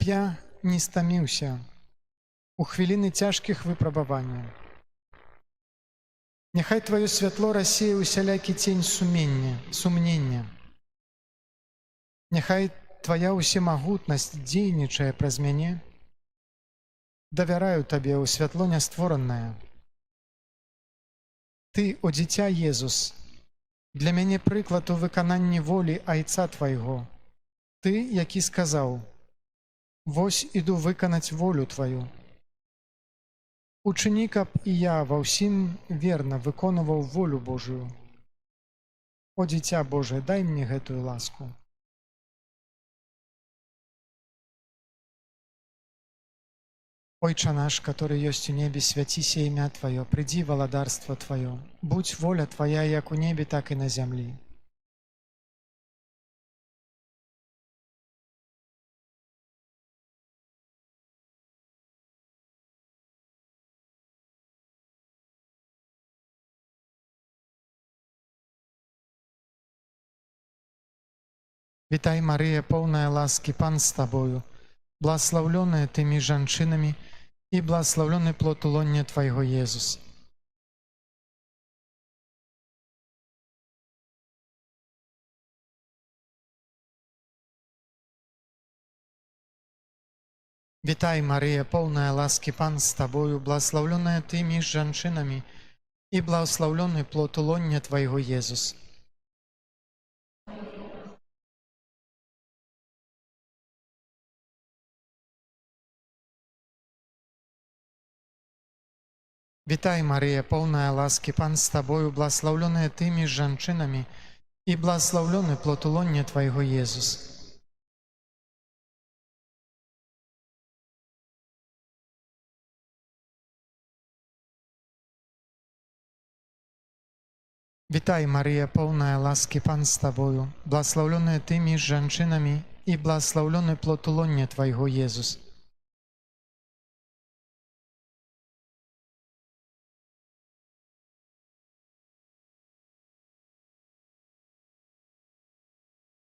каб я не стаміўся у хвіліны цяжкіх выпрабаванняў. Няхай тваё святло рассее усялякі цень сумнення. Няхай твая ўсемагутнасць дзейнічае праз мяне. Давяраю табе ў святло нястворанае. Ты, о дзіця Езус, для мяне прыклад у выкананні волі Айца твайго. Ты, які сказаў: «Вось іду выканаць волю тваю». Учыні, каб і я ва ўсім верна выконваў волю Божую. О дзіця Божае, дай мне гэтую ласку. Ойча наш, который ёсць у небе, свяціся імя Тваё, прыйдзі валадарства Тваё, будь воля Твая як у небе, так і на зямлі. Вітай, Марыя, поўная ласкі, Пан з табою, благословленная ты між жанчынамі, і благословленный плод лоння Твайго, Езус. Вітай, Марыя, поўная ласкі, Пан з табою, благословленная ты між жанчынамі, і благословленный плод лоння Твайго, Езус. Вітай, Марыя, поўная ласкі, Пан з табою, благословленная ты між жанчынамі, і благословленный плод лоння Твайго, Езус. Вітай, Марыя, поўная ласкі, Пан з табою, благословленная ты між жанчынамі, і благословленный плод лоння Твайго, Езус.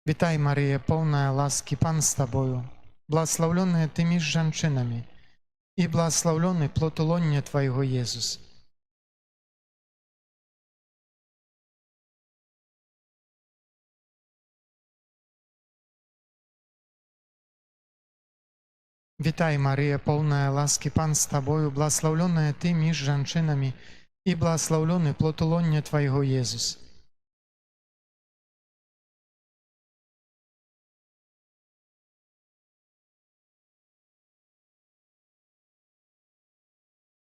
Вітай, Марыя, поўная ласкі, Пан з табою, благословленная ты між жанчынамі, і благословленный плод лоння Твайго, Езус. Вітай, Марыя, поўная ласкі, Пан з табою, благословленная ты між жанчынамі, і благословленный плод лоння Твайго, Езус.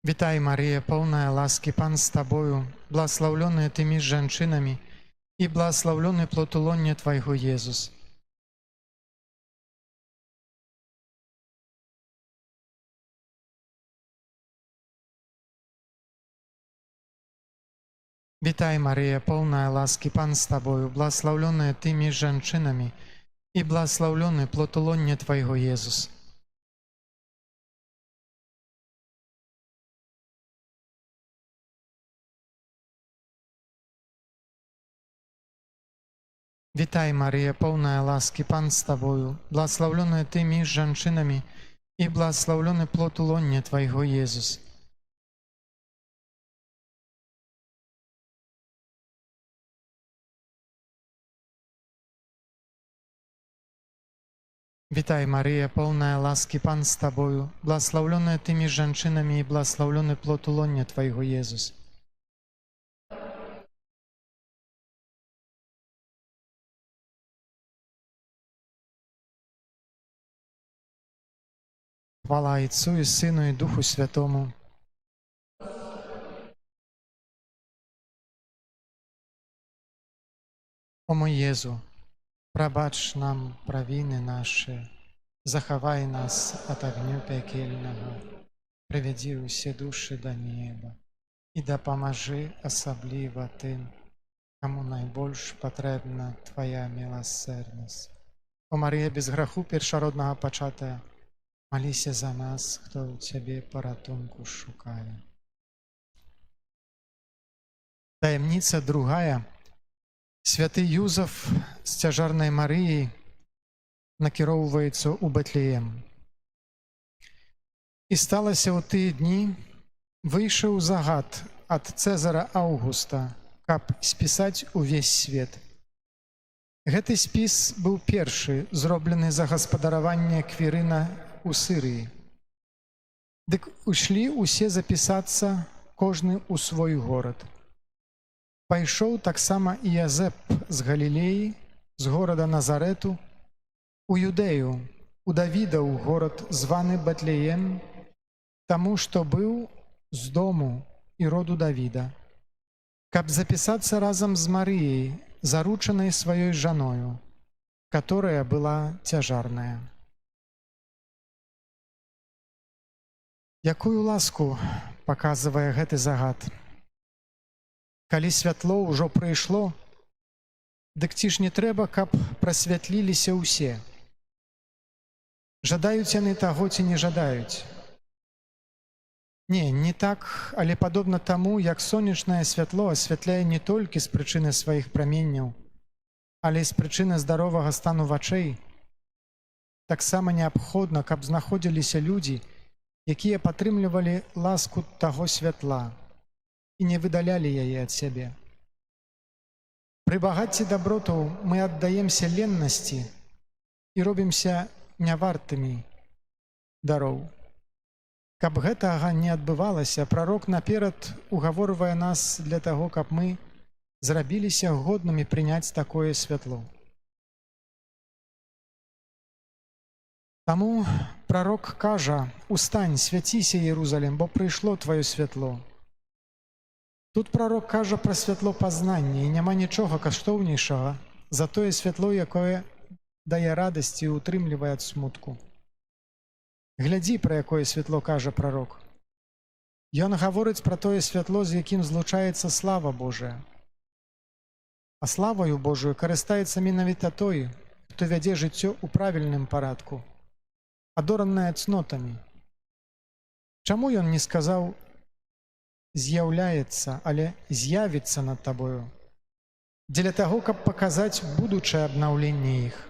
Вітай, Марыя, поўная ласкі, Пан з табою, благословленная ты між жанчынамі, і благословленный плод лоння Твайго, Езус. Вітай, Марыя, поўная ласкі, Пан з табою, благословленная ты між жанчынамі, і благословленный плод лоння Твайго, Езус. Вітай, Марыя, поўная ласкі, Пан з табою, благословленная ты між жанчынамі, і благословленный плод лоння Твайго, Езус. Вітай, Марыя, поўная ласкі, Пан з табою, благословленная ты між жанчынамі, і благословленный плод лоння Твайго, Езус. Хвала Отцу і Сину, і Духу Святому. О мой Езу, прабач нам правіны нашы, захавай нас ад агню пякельнага, прывядзі ўсе душы да неба і дапамажы асабліва тым, каму найбольш патрэбна Твая міласэрнасць. О Марыя, без граху першароднага пачатая, маліся за нас, хто ў Цябе паратунку шукае. Таямніца другая. Святы Юзаф з цяжарнай Марыяй накіроўваецца ў Бэтлеем. І сталася ў тыя дні, выйшаў загад ад Цэзара Аўгуста, каб спісаць увесь свет. Гэты спіс быў першы, зроблены за гаспадаравання Квірына ў Сырыі. Дык ушлі ўсе запісацца, кожны ў свой горад. Пайшоў таксама і Язэп з Галілеі, з горада Назарэту, у Юдэю, у Давідаў горад, званы Бэтлеем, таму што быў з дому і роду Давіда, каб запісацца разам з Марыяй, заручанай сваёй жаною, которая была цяжарная. Якую ласку паказвае гэты загад? Калі святло ўжо прыйшло, дык ці ж не трэба, каб прасвятліліся ўсе? Жадаюць яны таго ці не жадаюць? Не так, але падобна таму, як сонечнае святло асвятляе не толькі з прычыны сваіх праменняў, але і з прычыны здаровага стану вачэй, таксама неабходна, каб знаходзіліся людзі, якія падтрымлівалі ласку таго святла і не выдалялі яе ад сябе. Пры багацці дабротаў мы аддаемся леннасці і робімся нявартымі дароў. Каб гэтага не адбывалася, прарок наперад угаворвае нас для таго, каб мы зрабіліся годнымі прыняць такое святло. Таму прарок кажа: «Устань, свяціся, Єрусалім, бо прыйшло тваё святло». Тут прарок кажа пра святло пазнання, і няма нічога каштоўнейшага за тое святло, якое дае радасць і ўтрымлівае ад смутку. Глядзі, пра якое святло кажа прарок. Ён гаворыць пра тое святло, з якім злучаецца слава Божая. А славаю Божою карыстаецца менавіта той, хто вядзе жыццё ў правільным парадку, адоранае цнотамі. Чаму ён не сказаў «з'яўляецца», але «з'явіцца над табою», дзеля таго, каб паказаць будучае абнаўленне іх.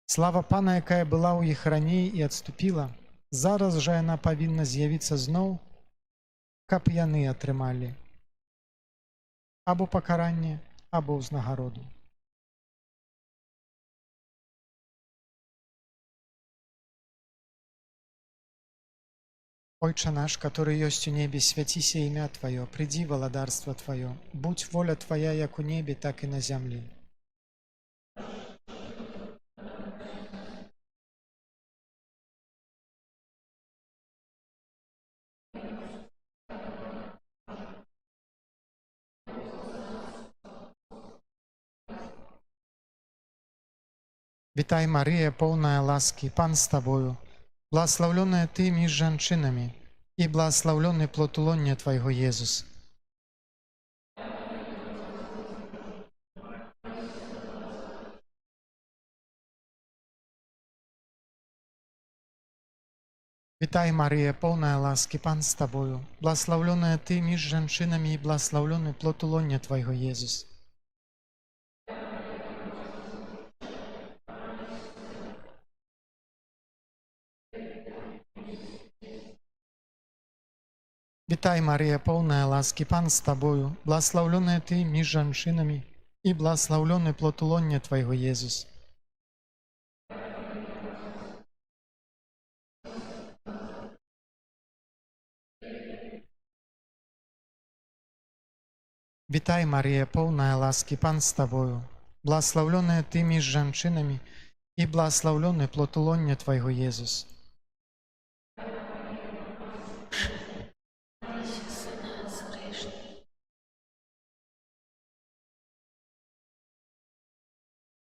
Слава Пана, якая была ў іх раней і адступіла, зараз жа яна павінна з'явіцца зноў, каб яны атрымалі або пакаранне, або ўзнагароду. Ойча наш, который ёсць у небе, свяціся імя Тваё, придзі валадарства Тваё, будь воля Твая як у небе, так і на зямлі. Вітай, Марыя, поўная ласкі, Пан з Табою, благословленная Ты між жанчынамі, і благословленный плод лоння Твайго, Езус. Вітай, Марыя, поўная ласкі, Пан з Табою, благословленная Ты між жанчынамі, і благословленный плод лоння Твайго, Езус. Вітай, Марія, поўная ласкі, Пан з Табою, благословленная Ты між жанчынамі, і благословленный плод лоння Твайго, Езус. Вітай, Марія, поўная ласкі, Пан з Табою, благословленная Ты між жанчынамі, і благословленный плод лоння Твайго, Езус.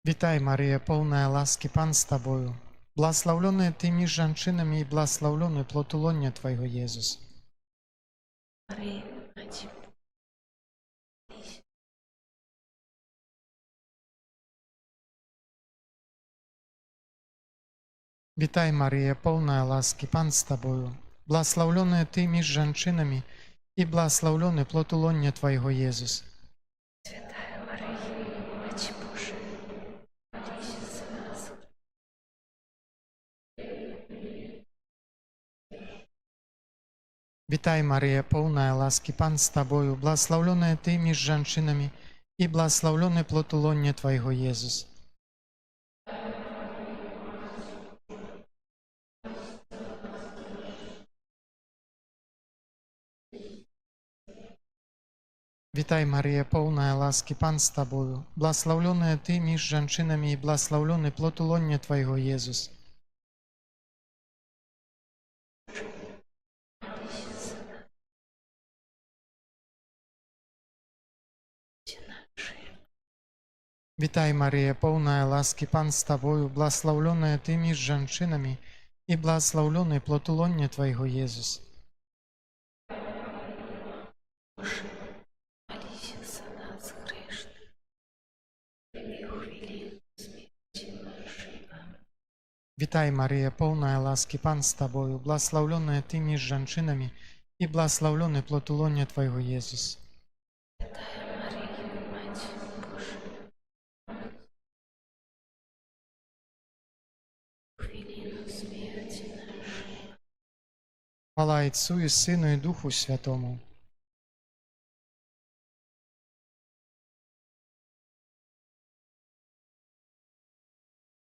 Вітай, Марія, поўная ласкі, Пан з Табою, благословленная Ты між жанчынамі, і благословленный плод лоння Твайго, Езус. Вітай, Марія, поўная ласкі, Пан з Табою, благословленная Ты між жанчынамі, і благословленный плод лоння Твайго, Езус. Вітай, Марія, повна ласки, Пан з тобою, благословленная ти між женщинами, і благословленный плод лоня Твоего, Єсус. Вітай, Марія, повна ласки, Пан з тобою, благословленная ти між женщинами, і благословленный плод лоня Твоего, Єсус. Вітай, Марія, повна ласки, Пан з тобою, благословленная ти між женщинами, і благословленный плод лоня Твоего, Єсус. Молися за нас, грешних, і у хвилину смерті нашої. Амінь. Вітай, Марія, повна ласки, Пан з тобою, благословленная ти між женщинами, і благословленный плод лоня Твоего, Єсус. Святая Марія, Мать Божа, у хвилину смерті нашої. Хвала Отцу і Сину, і Духу Святому.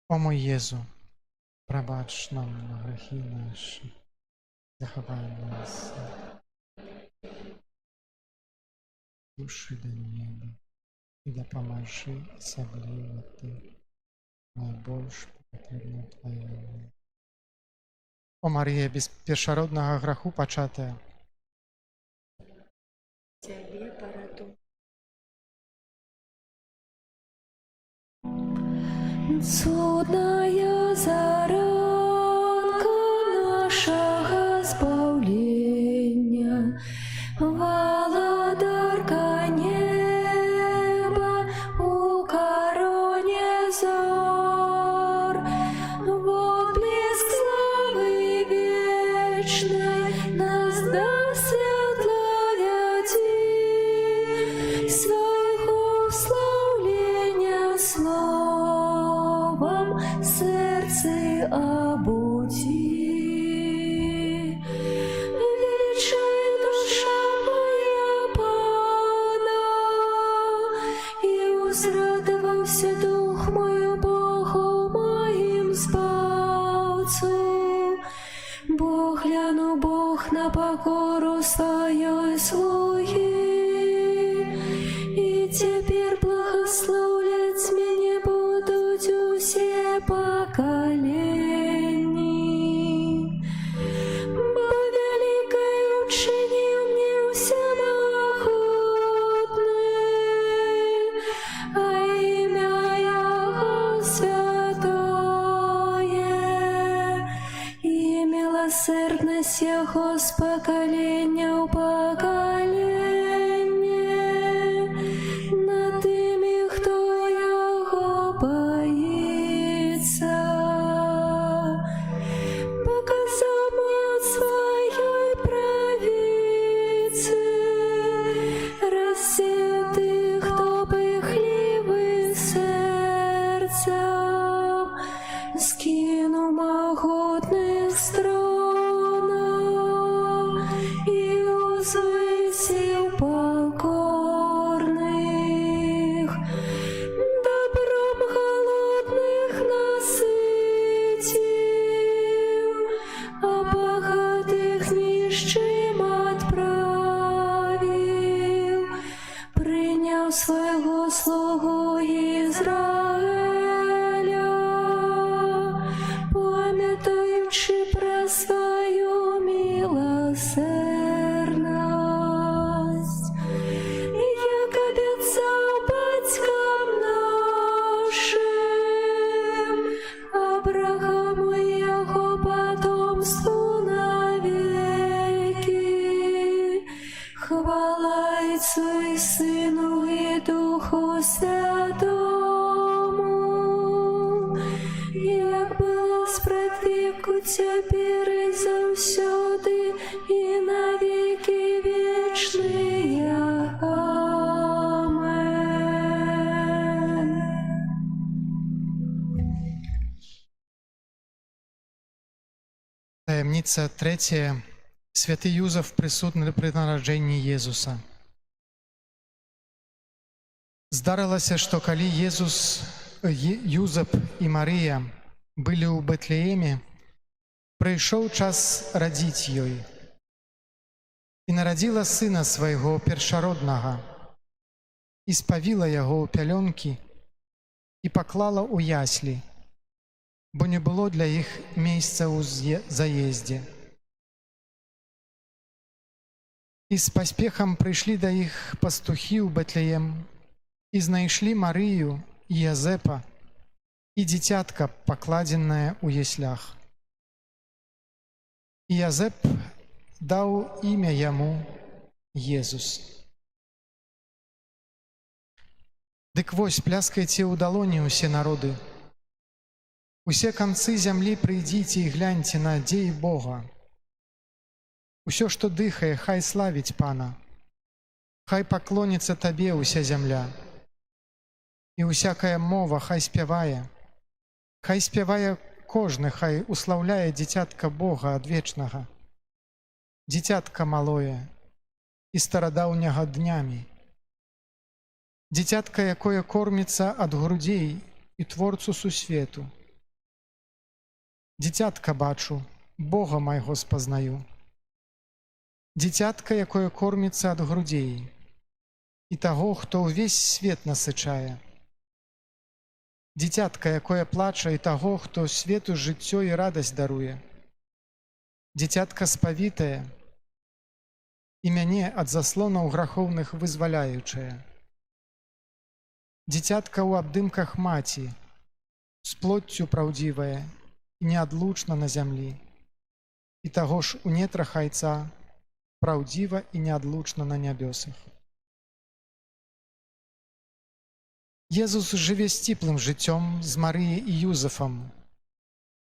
О мой Єзу, пробач нам грехи наші, заховай нас, душі до неба, і допоможи особливо ти, найбільш потрібно Твоєму. О Марія, без першородного греху початая, Тебе пораду. Судная заранка нашего збавлення, володарка неба у короне зор, в отблеск славы вечной нас до святла веди, своего славления словом сердце обуди. Величай душа моя Пана, и узрадовался дух мой Богу моим Спасу. Бог гляну, Бог на покору свою слуги, и теперь благословлять меня будут усе поколения. Бо великое учение мне всемогутный, а имя Его святое, и милосердность Его с поколения в поколение над теми, кто Его боится. Показал моц своей правицы, рассеет их, кто пыхливый сердцем, скину могутных струнов и узвысил покорных. Добром голодных насытил, а богатых нищим отправил. Принял своего слугу Израиля, пам'ятаючи про свою милосердность. Як обіцяв батькам нашим, Аврааму і його потомству навеки. Хвала Отцу і Сину і Духу Святому, як було спредвіку, тепер і завсюди, і на віки вічні. Амен. Таємниця третя. Святы Юзаф присутны пры нараджэнні Езуса. Здарылася, што калі Юзап і Марыя былі ў Бэтлееме, прыйшоў час радзіць ёй. І нарадзіла сына свайго першароднага, і спавіла яго ў пялёнкі, і паклала ў яслі, бо не было для іх месца ў заездзе. І з паспехам прыйшлі да іх пастухі ў Бэтлеем і знайшлі Марыю і Язэпа і дзіцятка, пакладзенае ў яслях. І Язэп даў імя яму Езус. Дык вось, пляскайце ў далоні ўсе народы. Усе канцы зямлі прыйдзіце і гляньце на дзей Бога. Усё, што дыхае, хай славіць Пана. Хай паклоніцца табе ўся зямля. І усякая мова хай спявае. Хай спявае кожны, хай услаўляе дзіцятка Бога адвечнага. Дзіцятка малое і старадаўняга днямі. Дзіцятка, якое корміцца ад грудзей і творцу сусвету. Дзіцятка бачу, Бога майго спазнаю. Дзіцятка, якое корміцца ад грудзей і таго, хто ўвесь свет насычае. Дзіцятка, якое плача і таго, хто свету жыццё і радасць даруе. Дзіцятка спавітае і мяне ад заслонаў грахоўных вызваляючае. Дзіцятка ў абдымках маці, з плоццю праўдзівая і неадлучна на зямлі, і таго ж у нетрах айца праўдзіва і неадлучна на нябёсах. Езус жыве сціплым жыццём з Марыяй і Юзафам,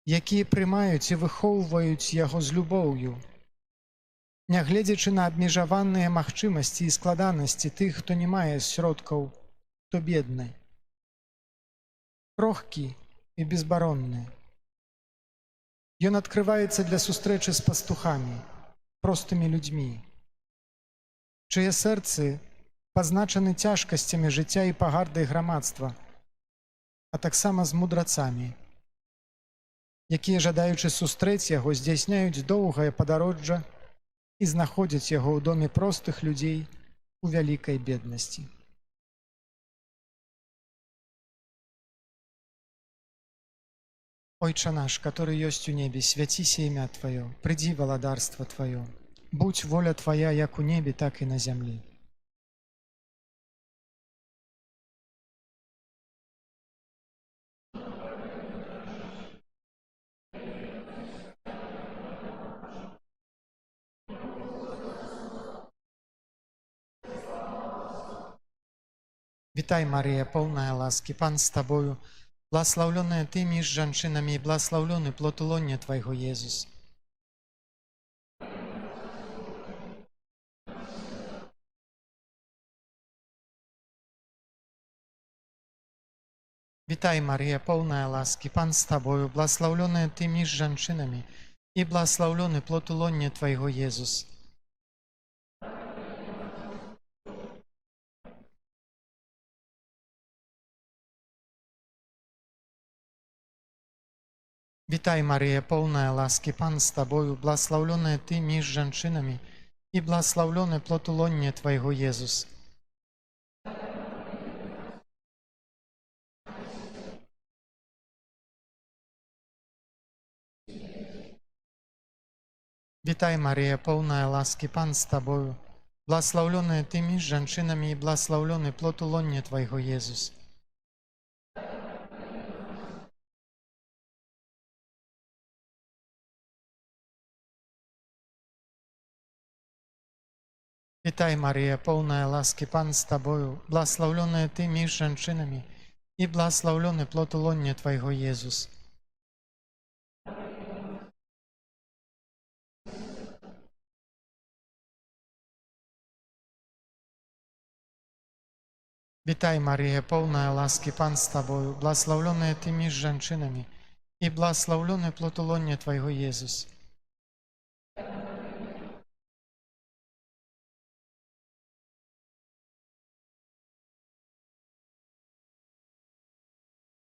якія прымаюць і выхоўваюць яго з любоўю, нягледзячы на абмежаваныя магчымасці і складанасці тых, хто не мае сродкаў, хто бедны, крохкі і безбаронны. Ён адкрываецца для сустрэчы з пастухамі, простымі людзьмі, чые сэрцы пазначаны цяжкасцямі жыцця і пагардай грамадства, а таксама з мудрацамі, якія, жадаючы сустрэць яго, здзяйсняюць доўгае падарожжа і знаходзяць яго ў доме простых людзей у вялікай беднасці. Ойча наш, который ёсць у небе, свяціся імя Тваё, прыдзі валадарства Тваё, будь воля Твая як у небе, так і на зямлі. Вітай, Марія, поўная ласкі, Пан з Табою, благословленная Ты між жанчынамі і благословлены плод лоня Твайго, Езус. Вітай, Марія, поўная ласкі, Пан з Табою, благословленная Ты між жанчынамі і благословлены плод лоня Твайго, Езус. Вітай, Марія, поўная ласкі, Пан з Табою, благословленная Ты між жанчынамі і благословлены плод лоня Твайго, Езус. Вітай, Марія, поўная ласкі, Пан з Табою, благословленная Ты між жанчынамі і благословлены плод лоня Твайго, Езус. Вітай, Марія, поўная ласкі, Пан з Табою, благословленная Ты між жанчынамі і благословлены плод лоня Твайго, Езус. Вітай, Марія, поўная ласкі, Пан з Табою, благословленная Ты між жанчынамі і благословлены плод лоня Твайго, Езус.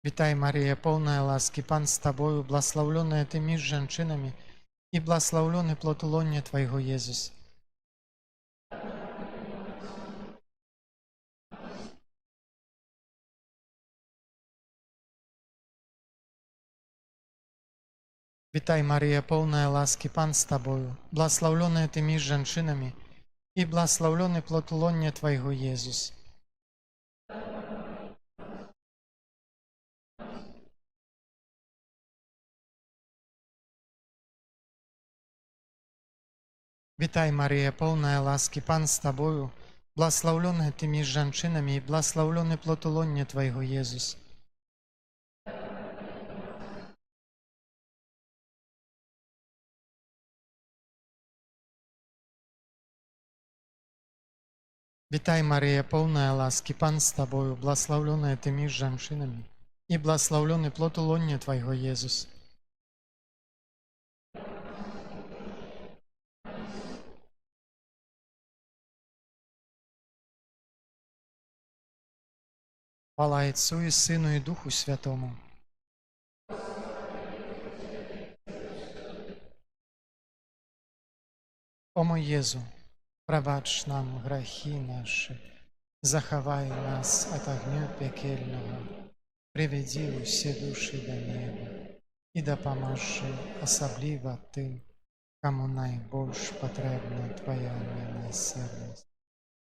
Вітай, Марія, полная ласки, Пан з Тобою, благословленная Ты між жанчынамі, і благословленный плод лоня Твоего, Езус. Вітай, Марія, полная ласки, Пан з Тобою, благословленная Ты між жанчынамі, і благословленный плод лоня Твоего, Езус. Вітай, Марія, полная ласки, Пан з Тобою, благословленная Ты між жанчынамі, і благословленный плод лоня Твоего, Езус. Вітай, Марія, полная ласки, Пан з Тобою, благословленная Ты між жанчынамі, і благословленный плод лоня Твоего, Езус. Хвала Отцу і Сину і Духу Святому. О мой Єзу, пробач нам грехи наши, заховай нас от огню пекельного, приведи все души до неба, и допоможи особливо тим, кому найбільш потрібна Твоя милосердність.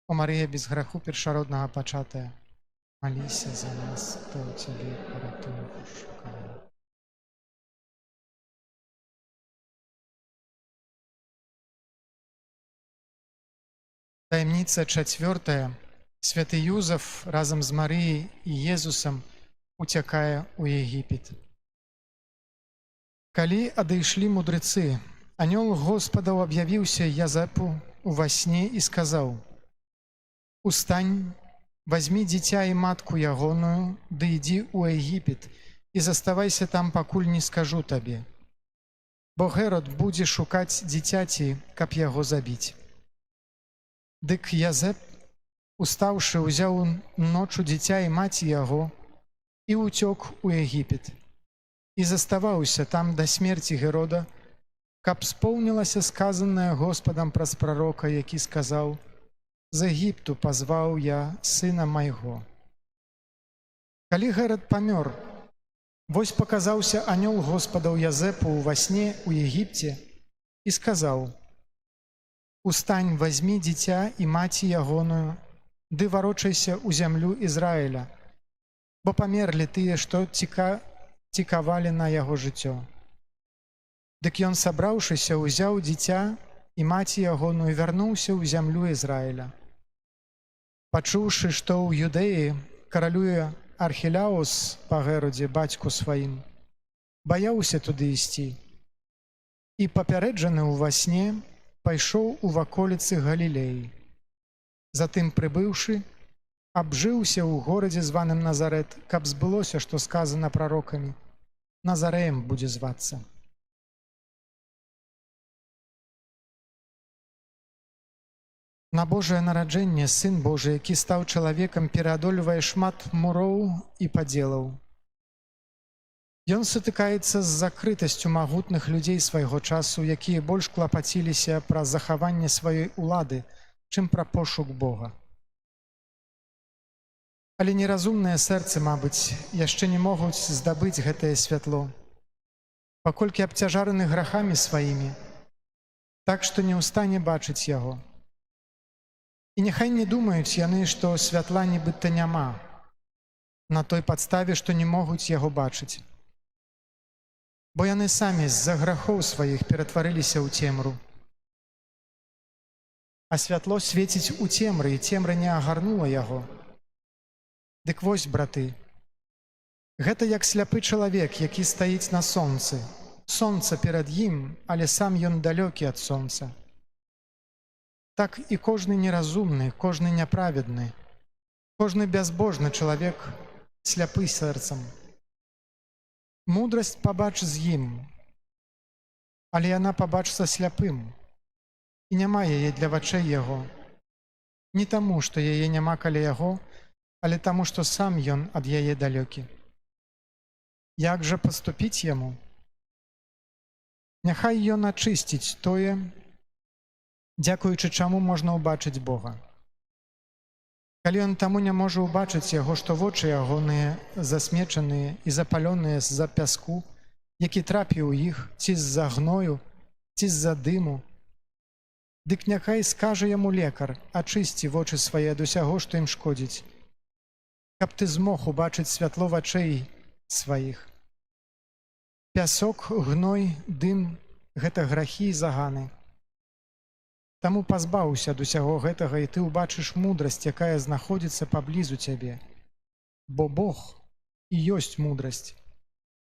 О Марія, без греху першородного початая, молися за нас, хто у Тебе порятунку шукає. Таємниця четвертая. Святий Юзеф разом з Марією і Єзусом утякає у Єгипет. Калі адышлі мудрецы, анёл Господаў аб'явіўся Язэпу ува сне і сказаў: «Устань, возьми дзіця і матку ягоную, ды ідзі ў Егіпет і заставайся там, пакуль не скажу табе. Бо Герод будзе шукаць дзіцяці, каб яго забіць». Дык Язэп, устаўшы, узяў ночу дзіця і маці яго і ўцёк у Егіпет. І заставаўся там да смерці Герода, каб споўнілася сказанае Господам праз прарока, які сказаў: «З Егіпту пазваў я сына майго». Калі Герод памёр, вось паказаўся анёл Господаў Язэпу ува сне ў Егіпце і сказаў: «Устань, возьми дзіця і маці ягоную, ды варочайся ў зямлю Ізраіля, бо памерлі тыя, што цікавалі на яго жыццё». Дык ён, сабраўшыся, узяў дзіця і маці ягоную, вярнуўся ў зямлю Ізраіля. Пачуўшы, што ў Юдэі каралюе Архелаус па Герадзе, бацьку сваім, баяўся туды ісці і, папярэджаны ўва сне, пайшоў у ваколіцы Галілеі. Затым, прыбыўшы, абжыўся ў горадзе, званым Назарэт, каб збылося, што сказана прарокамі: «Назарэем будзе звацца». На Божае нараджэнне Сын Божы, які стаў чалавекам, пераадольвае шмат муроў і падзелаў. Ён сутыкаецца з закрытасцю магутных людзей свайго часу, якія больш клапаціліся пра захаванне сваёй улады, чым пра пошук Бога. Але неразумныя сэрцы, мабыць, яшчэ не могуць здабыць гэтае святло, паколькі абцяжараны грахамі сваімі, так што не ў стане бачыць яго. І няхай не думаюць яны, што святла нібыта няма, на той падставе, што не могуць яго бачыць. Бо яны самі з-за грахоў сваіх ператварыліся ў цемру. А святло свеціць у цемры, і цемра не агарнула яго. Дык вось, браты, гэта як сляпы чалавек, які стаіць на сонцы. Сонца перад ім, але сам ён далёкі ад сонца. Так і кожны неразумны, кожны няправедны, кожны бязбожны чалавек сляпы сэрцам. Мудрасць пабач з ім, але яна пабачца сляпым, і няма яе для вачэй яго. Не таму, што яе няма каля яго, але таму, што сам ён ад яе далёкі. Як жа паступіць яму? Няхай ён ачысціць тое, дзякуючы чаму можна ўбачыць Бога. Калі ён таму не можа ўбачыць яго, што вочы ягоныя засмечаныя і запалёныя з-за пяску, які трапіў у іх, ці з-за гною, ці з-за дыму, дык няхай скажа яму лекар, ачысці вочы свае ад усяго, што ім шкодзіць, каб ты змог убачыць святло вачэй сваіх. Пясок, гной, дым – гэта грахі і заганы. Таму пазбаўся ад усяго гэтага, і ты ўбачыш мудрасць, якая знаходзіцца паблізу цябе. Бо Бог і ёсць мудрасць.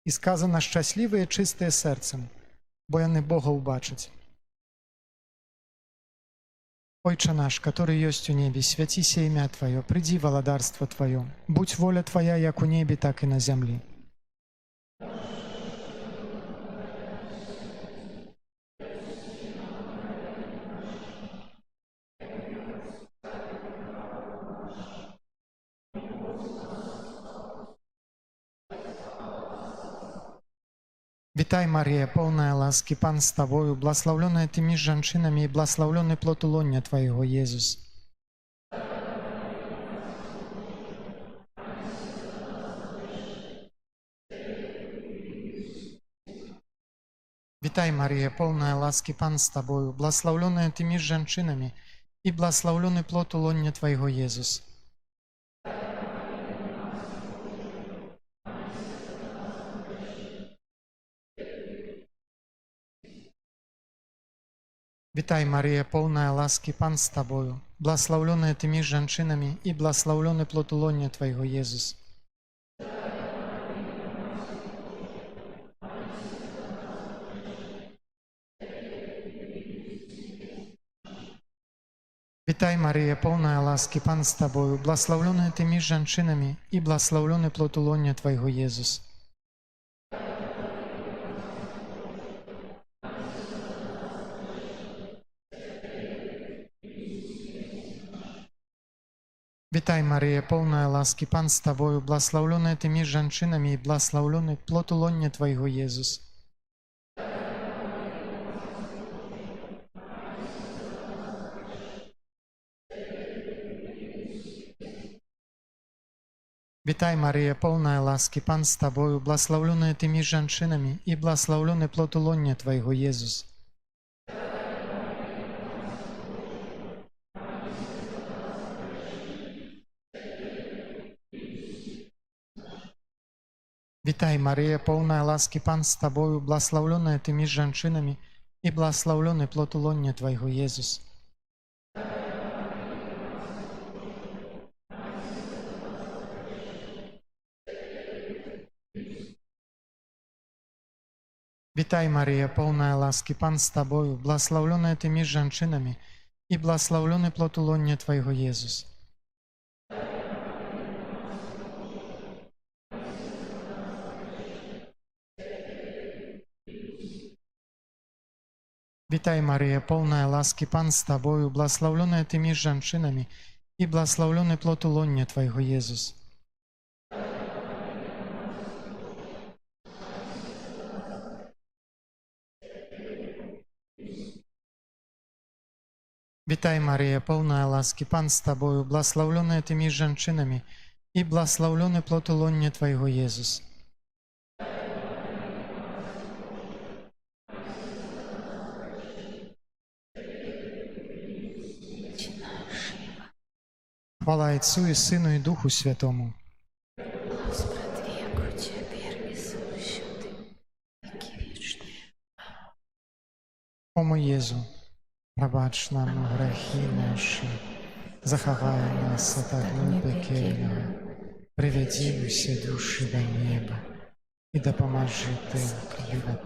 І сказана, шчаслівыя чыстыя сэрцам, бо яны Бога ўбачаць. Ойча наш, который ёсць у небе, свяціся імя Тваё, прыйдзі валадарства Тваё, будь воля Твая як у небе, так і на зямлі. Вітай, Марія, поўная ласкі, Пан з Табою, бласлаўлёная ты між жанчынамі і бласлаўлёны плод улоння Твайго, Езус. Вітай, Марія, поўная ласкі, Пан з Табою, бласлаўлёная ты між жанчынамі і бласлаўлёны плод улоння Твайго, Езус. Вітай, Марія, поўная ласкі, Пан з Табою, бласлаўлёная ты між жанчынамі і бласлаўлёны плод улоння Твайго, Езус. Вітай, Марія, поўная ласкі, Пан з Табою, бласлаўлёная ты між жанчынамі і бласлаўлёны плод улоння Твайго, Езус. Вітай, Марія, поўная ласкі, Пан з Табою, бласлаўлёная ты між жанчынамі і бласлаўлёны плод улоння Твайго, Езус. Вітай, Марія, поўная ласкі, Пан з Табою, бласлаўлёная ты між жанчынамі і бласлаўлёны плод улоння Твайго, Езус. Вітай, Марія, поўная ласкі, Пан з Табою, бласлаўлёная ты між жанчынамі і бласлаўлёны плод улоння Твайго, Езус. Вітай, Марія, поўная ласкі, Пан з Табою, бласлаўлёная ты між жанчынамі і бласлаўлёны плод улоння Твайго, Езус. Вітай, Марія, поўная ласкі, Пан з Табою, бласлаўлёная ты між жанчынамі і бласлаўлёны плод улоння Твайго, Езус. Вітай, Марія, поўная ласкі, Пан з Табою, бласлаўлёная ты між жанчынамі і бласлаўлёны плод улоння Твайго, Езус. Хвала Отцу и Сыну и Духу Святому. Господь веку теперь и сущий, веки вечные. О мой Езу, пробач нам грехи наши, захавай нас от огня пекельного, приведи все души до неба и допоможи Ты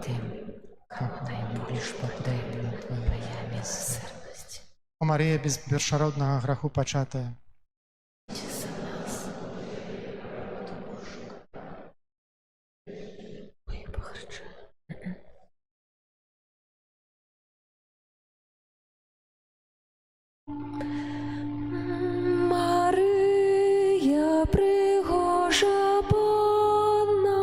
тем, как найбільш потрібна Твоя милосердность. О Марія, без першородного греху початая, За нас, Ой, похорчу. Мария, пригожа Бонна,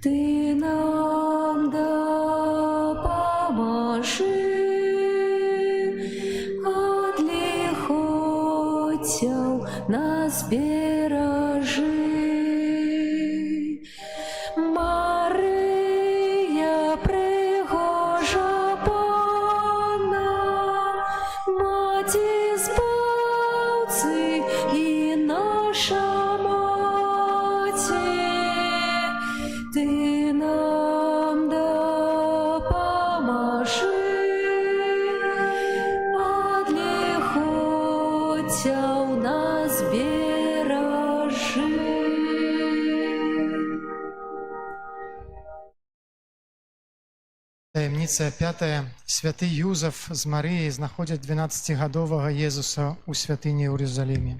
Ты нам допоможи, от лихотяв нас бережи. Мария пригожа Панна, Маті Збавці і наша Маті, Ти нам допоможи, от лихотяв нас бережи. Таємниця 5. Святий Юзеф з Марією знаходять 12-гадовага Єзуса у святыні ў Єрусалімі.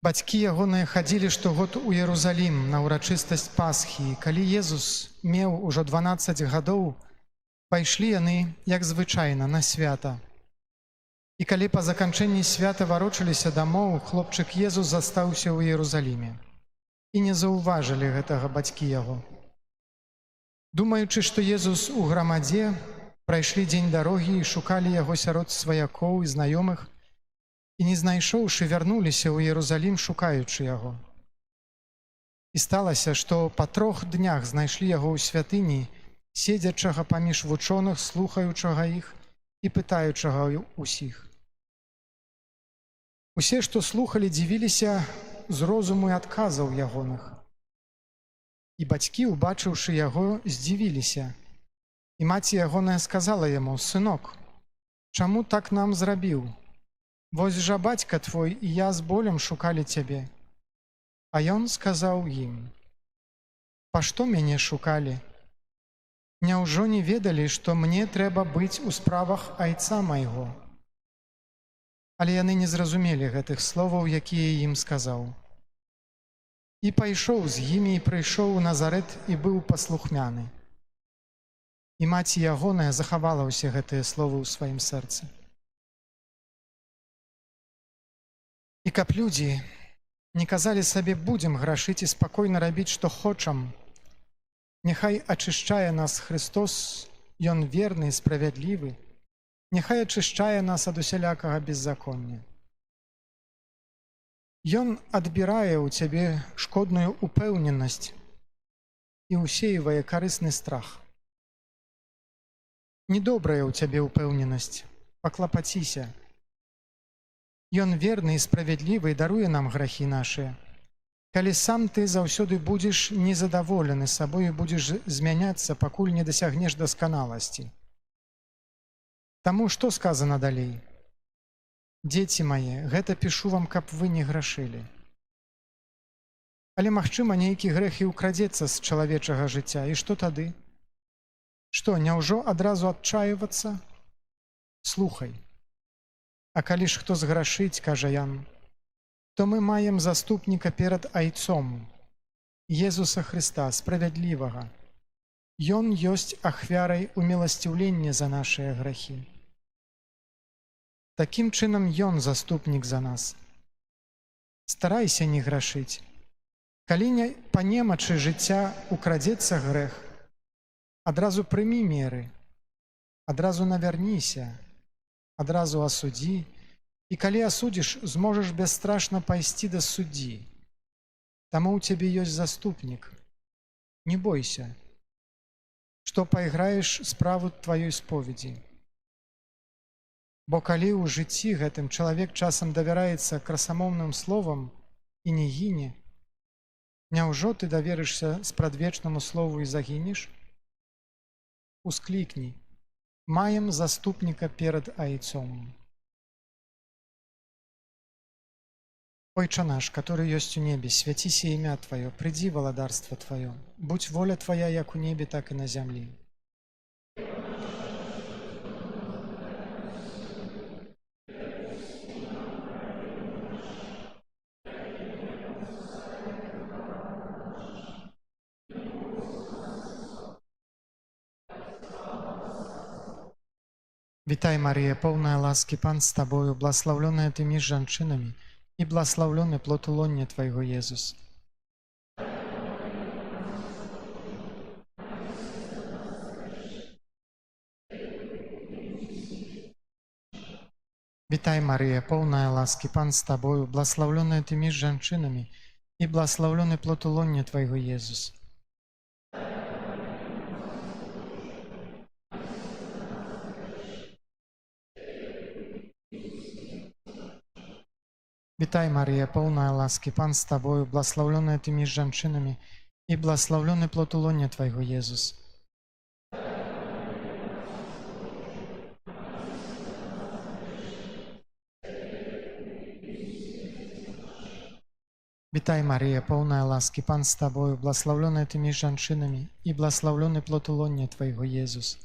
Бацькі ягоныя хадзілі штогод у Єрусалім на ўрачыстасць Пасхі. Калі Езус меў ужо 12 гадоў, пайшлі яны, як звычайна, на свята. І калі па заканчэнні свята варочаліся дамоў, хлопчык Езус застаўся ў Єрусаліме. І не заўважылі гэтага бацькі яго. Думаючы, што Езус у грамадзе, прайшлі дзень дарогі і шукалі яго сярод сваякоў і знаёмых, і, не знайшоўшы, вярнуліся ў Єрусалім, шукаючы яго. І сталася, што па 3 днях знайшлі яго ў святыні, седзячага паміж вучоных, слухаючага іх і пытаючага ўсіх. Усе, што слухалі, дзівіліся з розуму і адказаў ягоных. І бацькі, убачыўшы яго, здзівіліся. І маці ягоная сказала яму: «Сынок, чаму так нам зрабіў? Вось жа бацька твой і я з болем шукалі цябе». А ён сказаў ім: «Па што мяне шукалі? Няўжо не ведалі, што мне трэба быць у справах айца майго?» Але яны не зразумелі гэтых словаў, якія ім сказаў. І пайшоў з імі, і прыйшоў у Назарэт, і быў паслухмяны. І маці ягоная захавала ўсе гэтыя словы ў сваім сэрцы. І каб людзі не казалі сабе: «Будзем грашыць і спакойна рабіць, што хочам», няхай ачышчае нас Христос, Ён верны і справядлівы, няхай ачышчае нас ад усялякага беззаконня. Ён адбірае ў цябе шкодную упэўненасць і усейвае карысны страх. Недобрая ў цябе упэўненасць, паклапаціся. Ён верны і справядлівы і даруе нам грахі нашыя. Калі сам ты заўсёды будзеш незадаволены сабой і будзеш змяняцца, пакуль не дасягнеш дасканаласці. Таму што сказана далей? «Дзеці мае, гэта пішу вам, каб вы не грашылі». Але, магчыма, нейкі грэх і ўкрадзецца з чалавечага жыцця. І што тады? Што, няўжо адразу адчайвацца? Слухай. А калі ж хто зграшыць, кажа Ян, то мы маем заступніка перад айцом, Езуса Хрыста, справядлівага. Ён ёсць ахвярай уміласціўлення за нашыя грахі. Такім чынам ён заступнік за нас. Старайся не грашыць. Калі па немачы жыцця украдзецца грэх, адразу прымі меры, адразу навярніся, адразу асудзі, і калі асудзіш, зможаш бясстрашна пайсці да суддзі. Таму ў цябе ёсць заступнік. Не бойся, што пайграеш справу тваёй споведзі. Бо калі ў жыцці гэтым чалавек часам давяраецца красамоўным словам і не гіне, няўжо ты даверышся спрадвечнаму слову і загінеш? Усклікні: «Маем заступніка перад айцом». Ойча наш, который ёсць у небе, свяціся імя Тваё, прыйдзі валадарства Тваё, будь воля Твая як у небе, так і на зямлі. Вітай, Марія, поўная ласкі, Пан з табою, бласлаўлёная ты між жанчынамі, і бласлаўлёны плод улоння Твайго, Езус. Вітай, Марія, повна ласки, Пан з тобою, благословленная ти між жінками, і благословлений плод лона Твоєго, Єсус. Вітай, Марія, повна ласки, Пан з тобою, благословленная ти між жінками, і благословлений плод лона Твоєго, Єсус. Вітай, Марія, повна ласки, Пан з тобою, благословленная ти між жінками, і благословлений плод лона Твоєго, Єсус.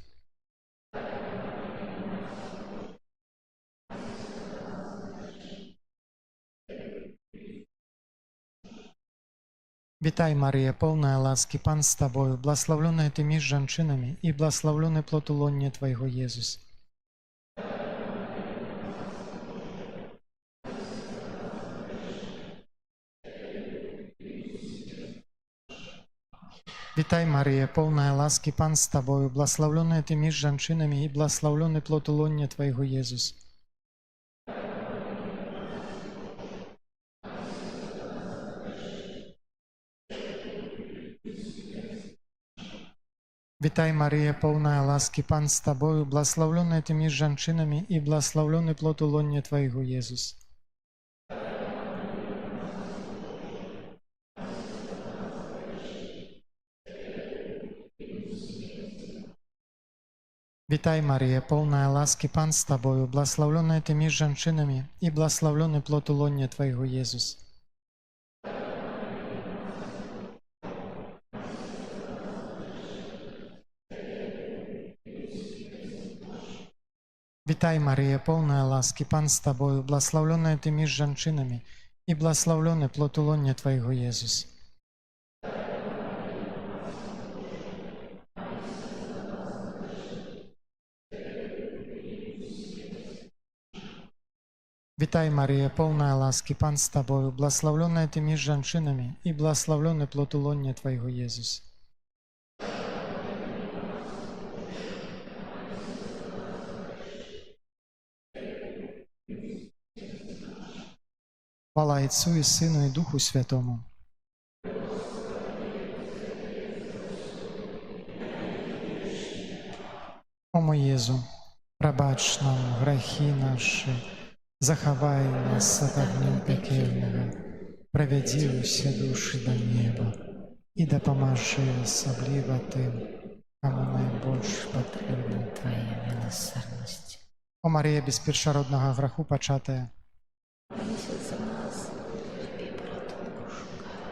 Вітай, Марія, повна ласки, Пан з тобою, благословленная ти між жінками, і благословлений плод лона Твоєго, Єсус. Вітай, Марія, повна ласки, Пан з тобою, благословленная ти між жінками, і благословлений плод лона Твоєго, Єсус. Вітай, Марія, повна ласки, Пан з тобою, благословленная ти між жінками, і благословлений плод лона Твоєго, Єсус. Вітай, Марія, повна ласки, Пан з тобою, благословленная ти між жінками, і благословлений плод лона Твоєго, Єсус. Вітай, Марія, повна ласки, Пан з тобою, благословленная ти між жінками, і благословлений плод лона Твоєго, Єсус. Вітай, Марія, повна ласки, Пан з тобою, благословленная ти між жінками, і благословлений плод лона Твоєго, Єсус. Хвала Отцу і Сину, і Духу Святому. О мой Єзу, пробач нам грехи наші, заховай нас от огню пекельного, проведи усе душі до неба, і допоможи особливо тим, кому найбільш потрібна Твоя милосердність. О Марія, без першородного греху початая, Молися за нас, тобі порятунку шукаю.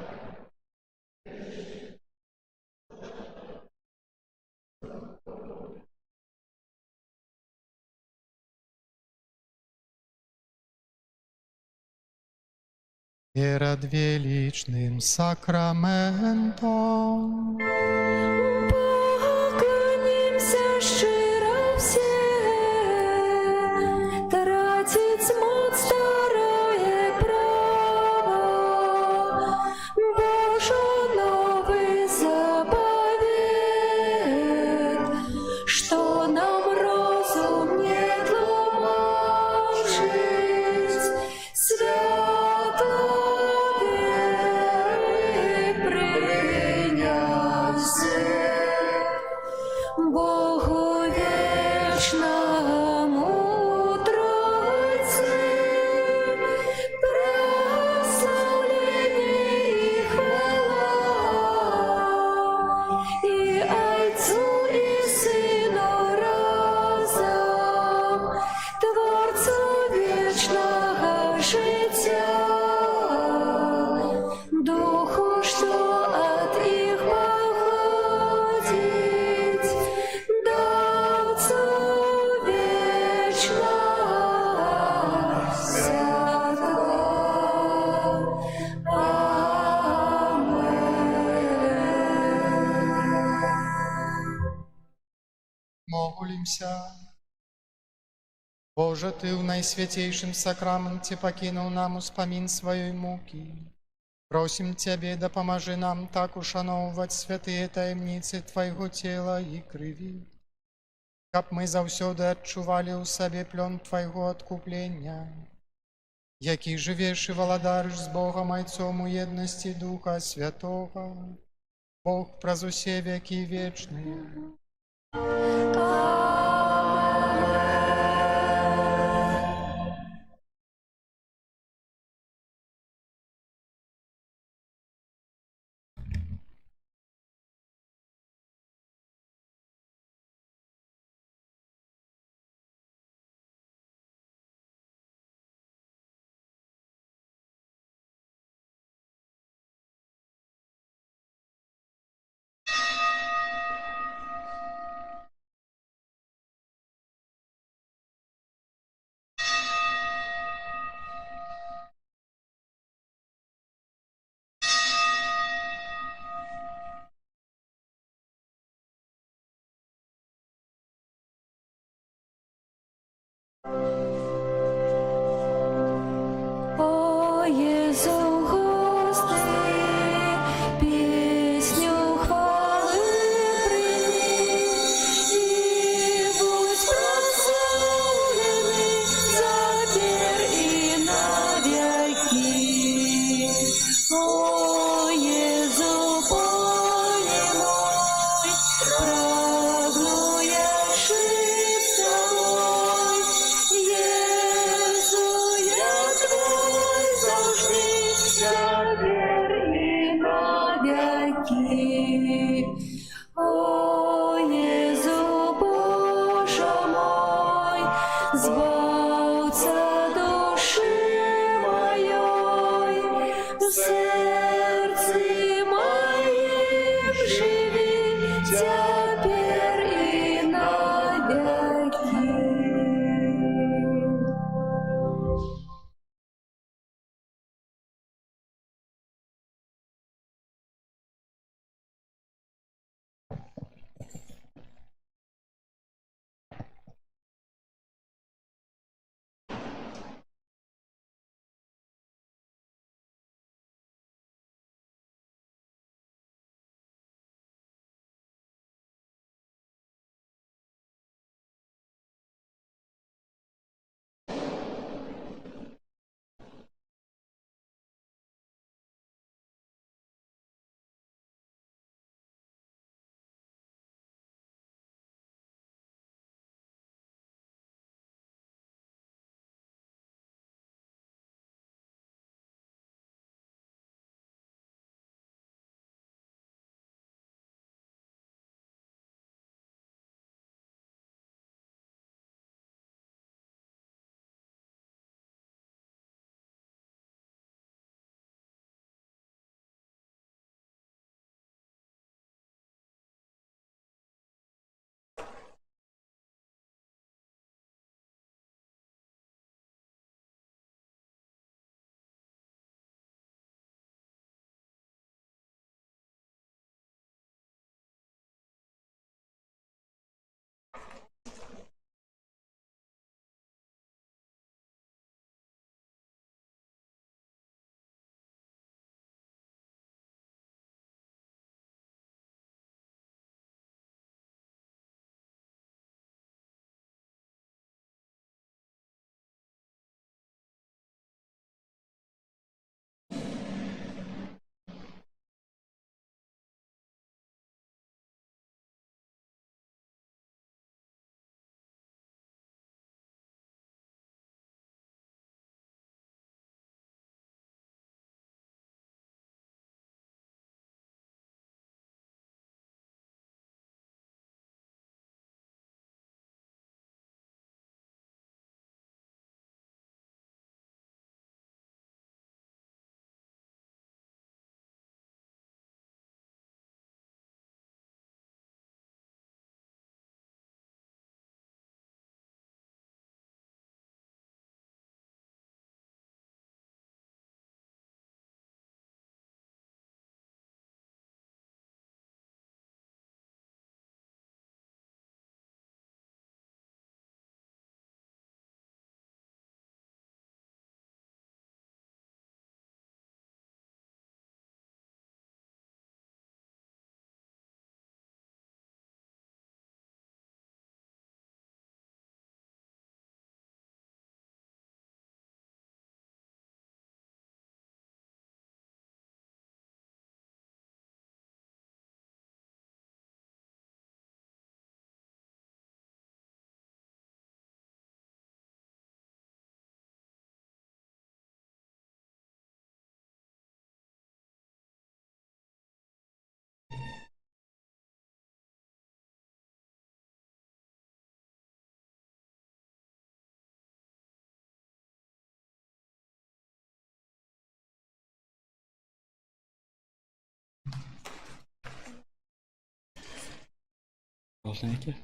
перед величним сакраментом, Поклонимся щиро все, тратить смут старое право, Боже новый заповед, что нам разум не тлумачить, свято Богу вечному Тройце, прославление и хвала, и Отцу и Сыну разом, Творцу вечного життя, Духу, что от их походит, Давцу вечного святого. Аминь. молимся. Боже, Ты в наисвятейшем сакраменте покинул нам успомин своей муки. Просим Тебе, да поможи нам так ушановывать святые таемницы Твоего тела и крови, каб мы заўсёды адчувалі ў сабе плён Твайго адкуплення, які жывеш і валадарыш з Богам Айцом у еднасці Духа Святога, Бог праз усе векі вечныя. О, Єзу, Господи, пісню хвали прийми, і будь прославлений запір і навіки. О, Єзу, Боже мой, прагну я жить з тобою. Єзу, я твой завжди, тепер і навіки. О, Єзу, Боже мой, збавця душі моєї, в серці моїм живі, тепер і навіки. Олеги.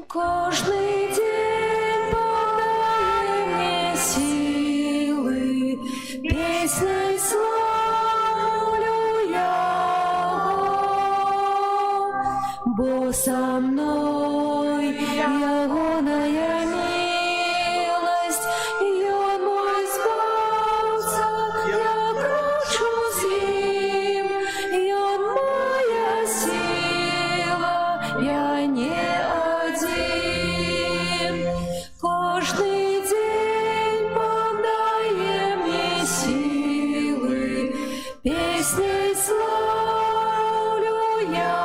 Кожний день подай мне силы, песней славлю я, бо со мной ягоная милость, и он мой спасца, я кручу с ним, и он моя сила, я не один. Кожний день подає мне силы, песней славлю я,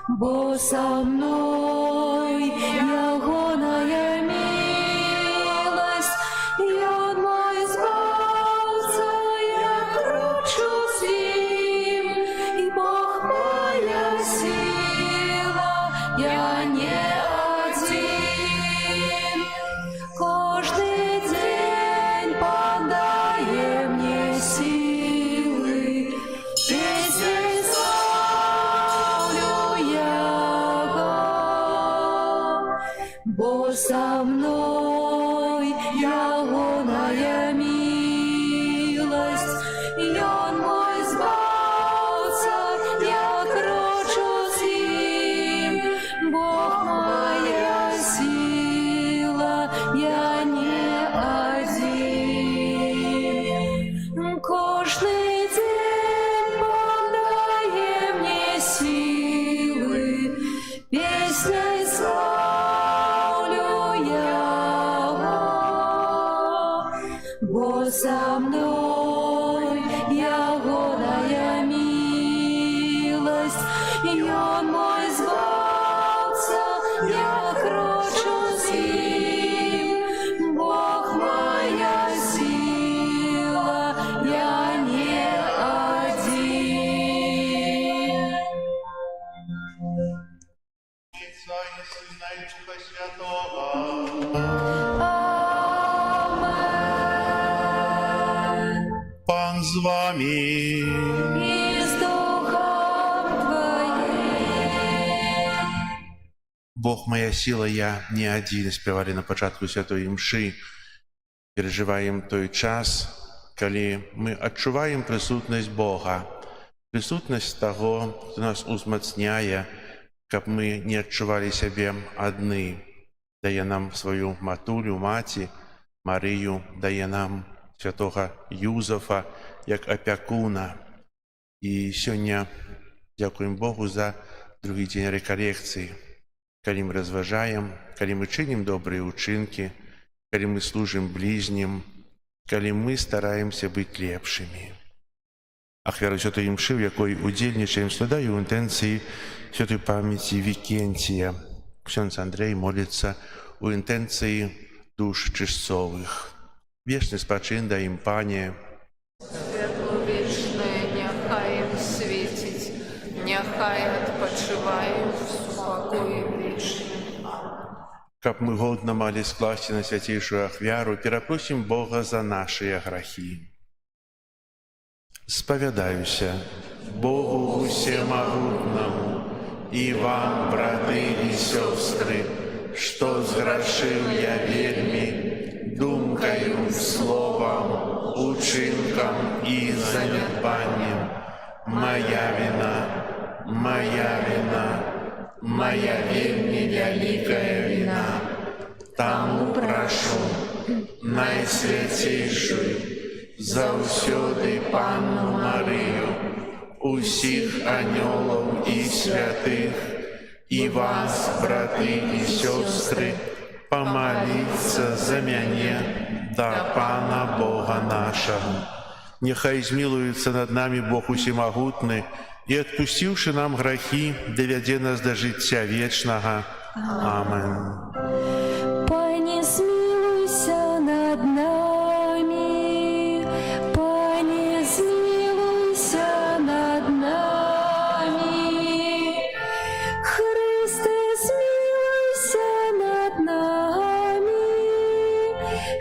бо со мной ягоная милость, и он мой спасца, я кручу с ним, и Бог моя сила, я не один. Кожний день подає мне силы, песней славлю я, бо со мной ягоная милость, и он мой спасца, я кручу с ним, Бог моя сила, я не один. Кожний день подає мне силы, песней славлю я, бо со мной ягоная милость, и он мой спасца, я кручу с ним, Бог моя сила, я не один. Отця і Сина і Духа Святого. з вами. И с Духом Твоим. Бог моя сила, я не один, спевали на початку святой мши. Переживаем той час, коли мы адчуваем присутнасць Бога, присутнасць таго, хто нас узмацняе, каб мы не адчувалі сябе адны. Дае нам сваю матулю, маці, Марыю, дае нам святога Юзафа, як апякуна. І сёння дзякуем Богу за другі дзень рэкалекцыі, калі мы разважаем, калі мы чынім добрыя ўчынкі, калі мы служым бліжнім, калі мы стараемся быць лепшымі. Ахвяру святой мшы, в якой удзельнічаем, складаю ў інтэнцыі святой памяці Вікенція. Ksiądz Андрей моліцца ў інтэнцыі душ чыстцовых. Вечны спачын дай ім, Пане. Святло вічне, няхай ім свіціць, няхай адпачываюць у спакоі вічным. Каб мы годна малі скласці на свяцейшую ахвяру, перапросім Бога за нашыя грахі. Спавядаюся Богу усемагутнаму і вам, браты і сёстры, што зграшыў я вельмі думкаю, словам, учынкам і занядбаннем. Моя віна, моя вельмі вялікая віна. Таму прашу найсвяцейшую, заўсёды Панну Марыю, усіх анёлаў і святых, і вас, браты і сёстры, памаліцца за мяне да Пана Бога нашага. Няхай змілуецца над намі Бог усемагутны і, адпусціўшы нам грахі, давядзе нас да жыцця вечнага. Амен. Пане, змілуйся над нами, Пане, змілуйся над нами, Христе, змілуйся над нами,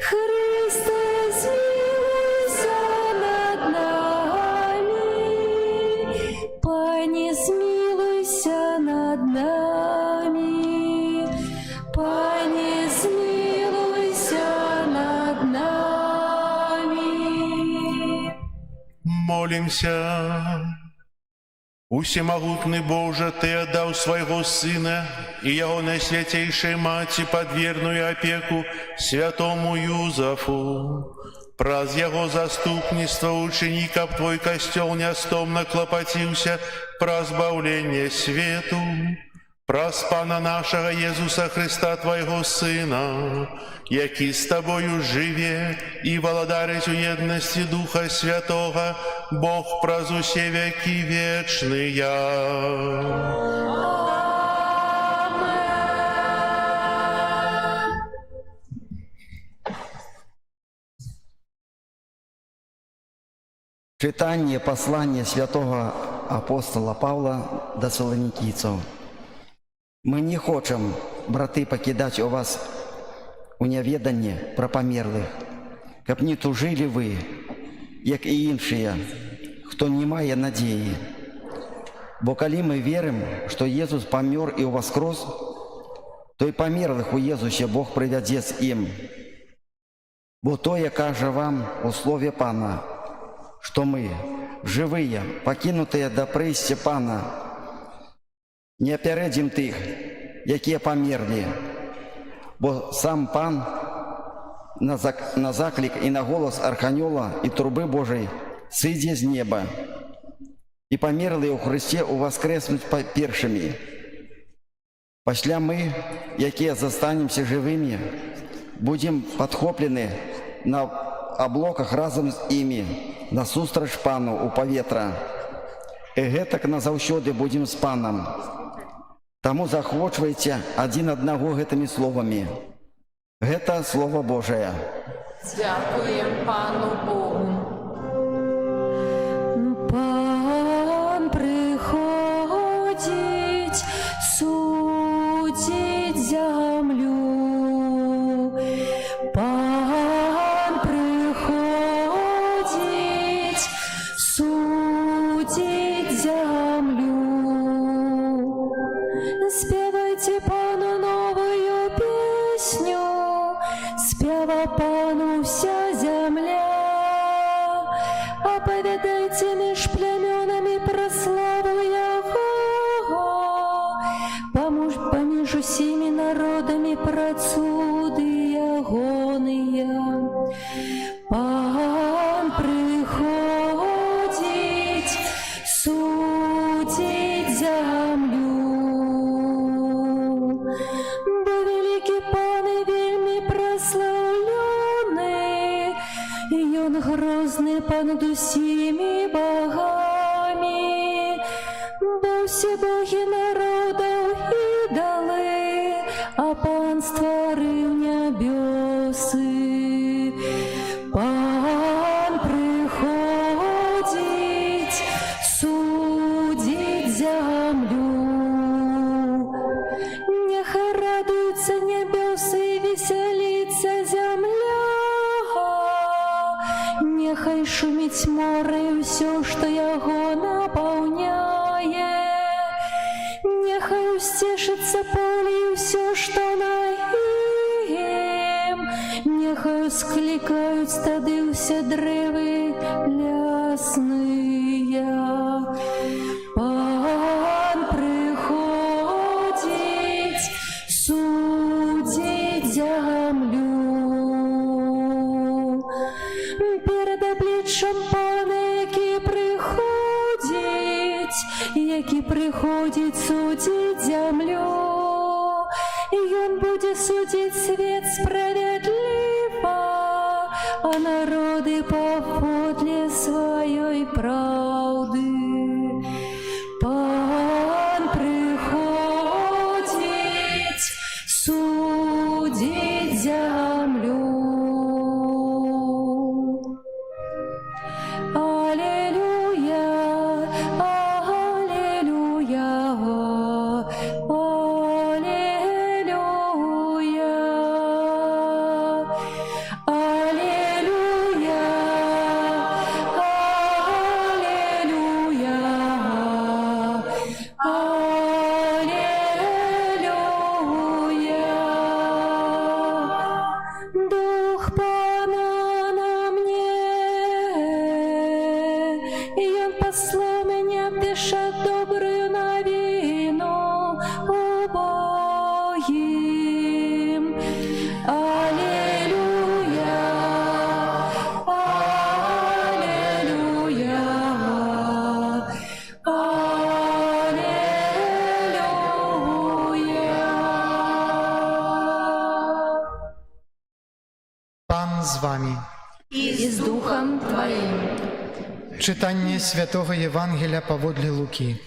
Христе, змілуйся над нами, Пане, змілуйся над нами, Пане, змилуйся над нами. Молимся. Усемагутны Боже, Ты аддаў свайго Сына і Яго найсвяцейшай Маці пад верную апеку святому Юзафу. Праз Яго заступніцтва учыні, каб Твой касцёл нястомна клапаціўся пра збаўленне свету. Праз Пана нашага Езуса Христа, Твайго Сына, які з Табою жыве і валадарыць у еднасці Духа Святога, Бог праз усе векі вечныя. Читание послания святого апостола Павла до Салоникийцев. Мы не хочем, браты, покидать у вас у няведанне про померлых, каб не тужили вы, як і іншыя, хто не мае надеи. Бо калі мы верим, что Езус помер и воскрес, то и померлых у Езусе Бог привядзе з ім. Бо тое кажа вам у слове Пана, что мы, живые, покинутые до прыйсця Пана, не апярэдзім тых, якія памерлі, бо сам Пан на заклік і на голос арханёла і трубы Божай сыдзе з неба, і памерлыя ў Христе уваскреснуць першымі. Пасля мы, якія застанемся живымі, будем падхоплены на аблоках разам з імі насустрач Пану у паветра. І гэтак назаўсёды будем з Панам. Таму захвочвайце адзін аднаго гэтымі словамі. Гэта Слово Божае. Дзякуем Пану Богу. Пан прыходзіць судзіць зямлю. Пан прыходзіць між усімі народами працуды ягоныя. Пан прыходзіць судзіць зямлю, бо вялікі пан і вельмі праслаўлёны, ён грозны панад усімі богамі, бо ўсе богі народаў ідалы, а пан стварыў нябёсы. Пан прыходзіць судзіць зямлю. Няхай радуюцца нябёсы і весяліцца зямля, няхай шуміць море і ўсё, што яго напаўняе, няхай усцешыцца поле і ўсё, што на ім, няхай усклікаюць тады ўсе дрэвы лясныя. Пан прыходзіць судзіць зямлю. Перад абліччам пана, які прыходзіць судзіць зямлю, ён будзе судзіць свет справядліва, а народы паводле сваёй праўды. Пан прыходзіць судзіць зямлю. Алелюя, алелюя, алелюя, алелюя, алелюя. Дух Пана на мне, ён паслаў мяне абвяшчаць добрую навіну убогім. Алелюя, алелюя, алелюя. Пан з вами. І з Духом Твоїм. Читання Святого Євангелія паводле Луки.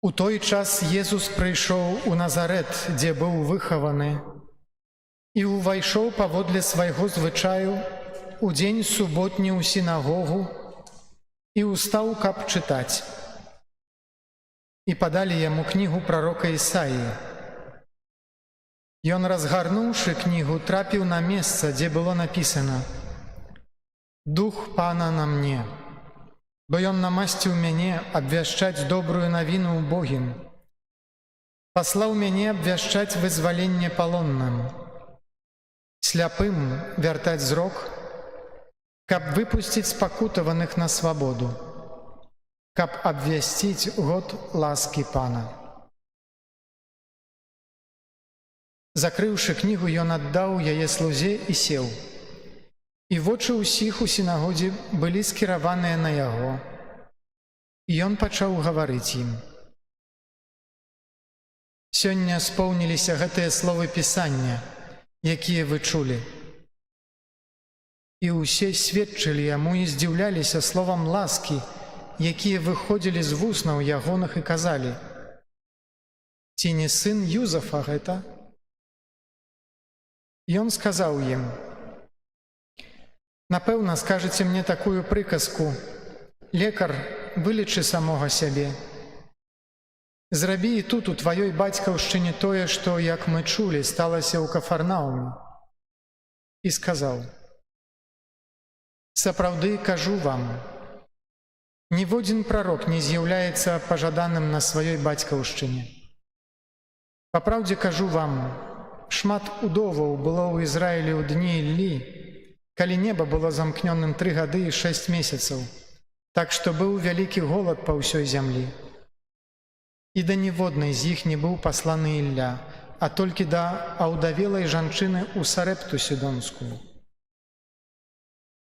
У той час Єсус прийшов у Назарет, дзе быў выхаваны, і увайшоў паводле свайго звычаю у дзень суботні ў сінагогу і устаў, каб чытаць. І падалі яму кнігу прарока Ісаіі. Ён, разгарнуўшы кнігу, трапіў на месца, дзе было напісана: «Дух Пана на мне, бо ён намасціў мяне абвяшчаць добрую навіну убогім, паслаў мяне абвяшчаць вызваленне палонным, сляпым вяртаць зрок, каб выпусціць спакутаваных на свабоду, каб абвясціць год ласкі Пана». Закрыўшы кнігу, ён аддаў яе слузе і сеў. І вочы ўсіх у сінагозе былі скіраваныя на яго. І ён пачаў гаварыць ім: «Сёння споўніліся гэтыя словы Пісання, якія вы чулі». І ўсе сведчылі яму і здзіўляліся словам ласкі, якія выходзілі з вуснаў ягоных, і казалі: «Ці не сын Юзафа гэта?» Ён сказаў ім: «Напэўна, скажаце мне такую прыказку: лекар, вылечы самога сябе. Зрабі і тут у тваёй бацькаўшчыне тое, што, як мы чулі, сталася ў Кафарнауме». І сказаў: «Сапраўды кажу вам, ніводзін прарок не з'яўляецца пажаданым на сваёй бацькаўшчыне. Па праўдзе кажу вам, шмат удоваў было ў Ізраілі ў дні Іллі, калі неба было замкнёным 3 гады і 6 месяцаў, Так што быў вялікі голад па ўсёй зямлі. І да ніводнай з іх не быў пасланы Ілля, а толькі да аўдавелай жанчыны ў Сарэпту Сідонскую.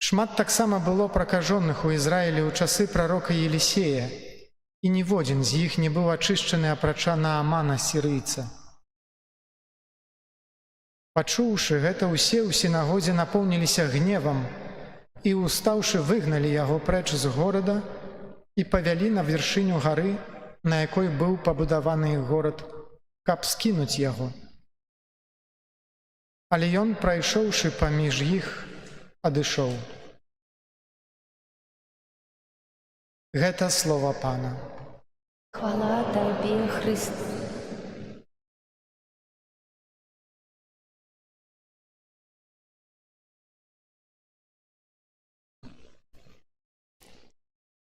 Шмат таксама было пракажоных у Ізраілі ў часы прарока Елісея, і ніводзін з іх не быў ачышчаны апрача Наамана сірыйца. Пачуўшы гэта, усе ў сінагозе напоўніліся гневам і, устаўшы, выгналі яго прэч з горада і павялі на вяршыню гары, на якой быў пабудаваны іх горад, каб скінуць яго. Але ён, прайшоўшы паміж іх, адышоў. Гэта слова Пана. Хвала Табе, Христ.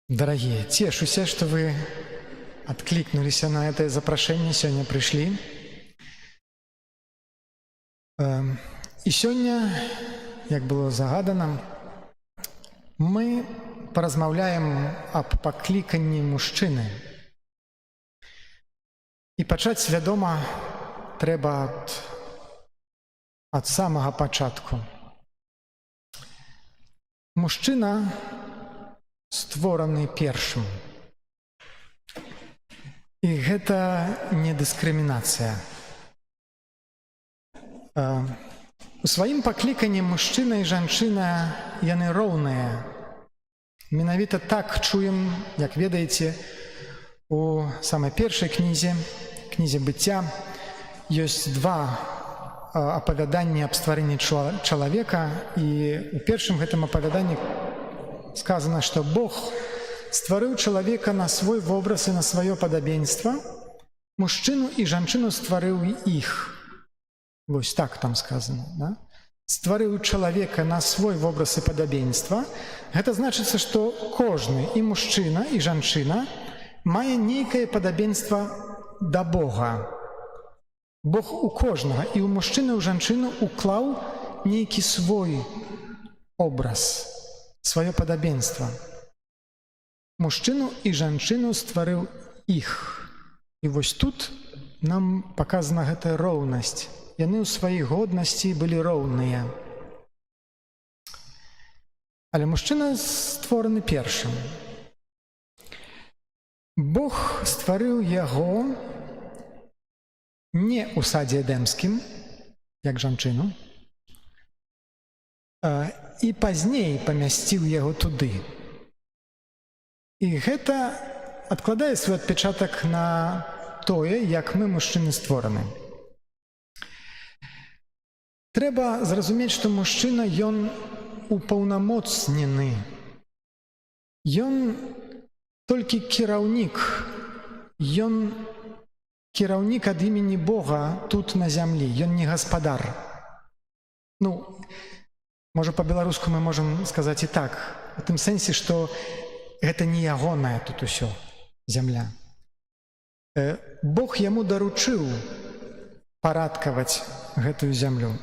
Дарагія, цешуся, што вы адклікнуліся на гэтае запрашэнне, сёння прыйшлі. І сёння, як было загадана, мы паразмаўляем аб пакліканні мужчыны. І пачаць, вядома, трэба ад самага пачатку. Мужчына створаны першым. І гэта не дыскрымінацыя. У сваім пакліканні мужчына і жанчына яны роўныя. Менавіта так чуем, як ведаеце, у самай першай кнізе быцця ёсць два апавяданні аб стварэнні чалавека, і ў першым гэтым апавяданні сказано, што Бог стварыў чалавека на свой вобраз і на сваё падабенства, мужчыну і жанчыну стварыў іх. Вось так там сказано, да? Стварыў чалавека на свой вобраз і падабенства. Гэта значыцца, што кожны, і мужчына, і жанчына, мае нейкае падабенства да Бога. Бог у кожнага, і ў мужчыны, і ў жанчыну уклаў нейкі свой образ, сваё падабенства. Мужчыну і жанчыну стварыў іх. І вось тут нам паказана гэтая роўнасць. Яны ў сваёй годнасці былі роўныя. Але мужчына створаны першым. Бог стварыў яго не ў садзе эдэмскім, як жанчыну, і пазней памясціў яго туды. І гэта адкладае свой адпечатак на тое, як мы, мужчыны, створаны. Трэба зразумець, што мужчына, ён упаўнамоцнены. Ён толькі кіраўнік. Ён кіраўнік ад імені Бога тут на зямлі. Ён не гаспадар. Можа, па-беларуску мы можам сказаць і так. У тым сэнсе, што гэта не ягоная тут усё, зямля. Бог яму даручыў парадкаваць гэтую зямлю.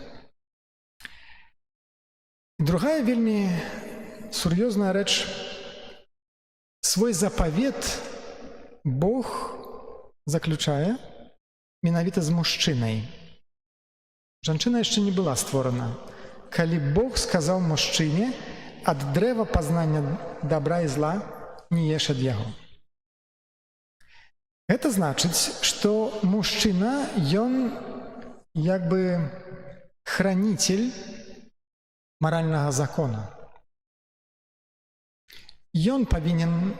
Другая вельмі сур'ёзная рэч. Свой запавет Бог заключае менавіта з мужчынай. Жанчына яшчэ не была створана. Калі Бог сказаў мужчыне, ад дрэва пазнання добра і зла не еш ад яго. Гэта значыць, што мужчына, ён як бы храніцель маральнага закона. Ён павінен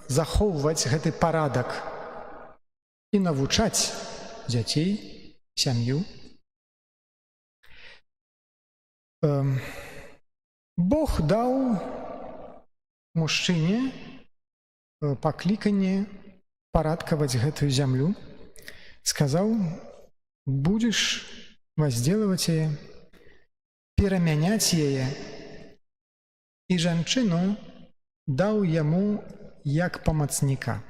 захоўваць гэты парадак і навучаць дзяцей, сям'ю. Бог даў мужчыне пакліканне парадкаваць гэтую зямлю. Сказаў, будзеш возделываць яе, перамяняць яе, і жанчыну даў яму як памацніка.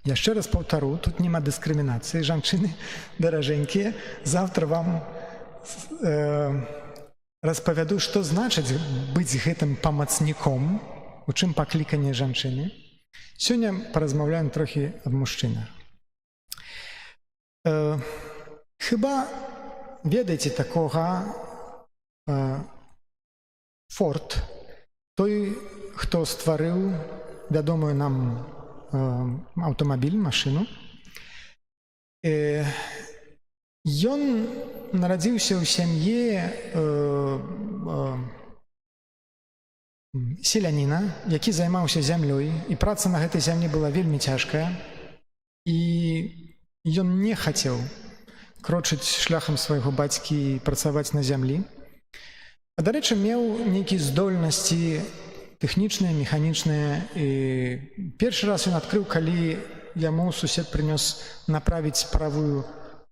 Яшчэ раз паўтару, тут няма дыскрымінацыі. Жанчыны, даражэнькія, завтра вам распавяду, што значыць быць гэтым памацніком, у чым пакліканне жанчыны. Сёння паразмаўляем трохі аб мужчынах. Хіба ведаеце такога Форд, той, хто стварыў вядомую нам аўтамабіль, машыну. Ён нарадзіўся ў сям'і селяніна, які займаўся зямлёй, і праца на гэтай зямлі была вельмі цяжкая, і ён не хацеў крочыць шляхам свайго бацькі і працаваць на зямлі. А, дарэчы, меў нейкія здольнасці тэхнічныя, механічныя. І першы раз ён адкрыў, калі яму сусед прынёс направіць правую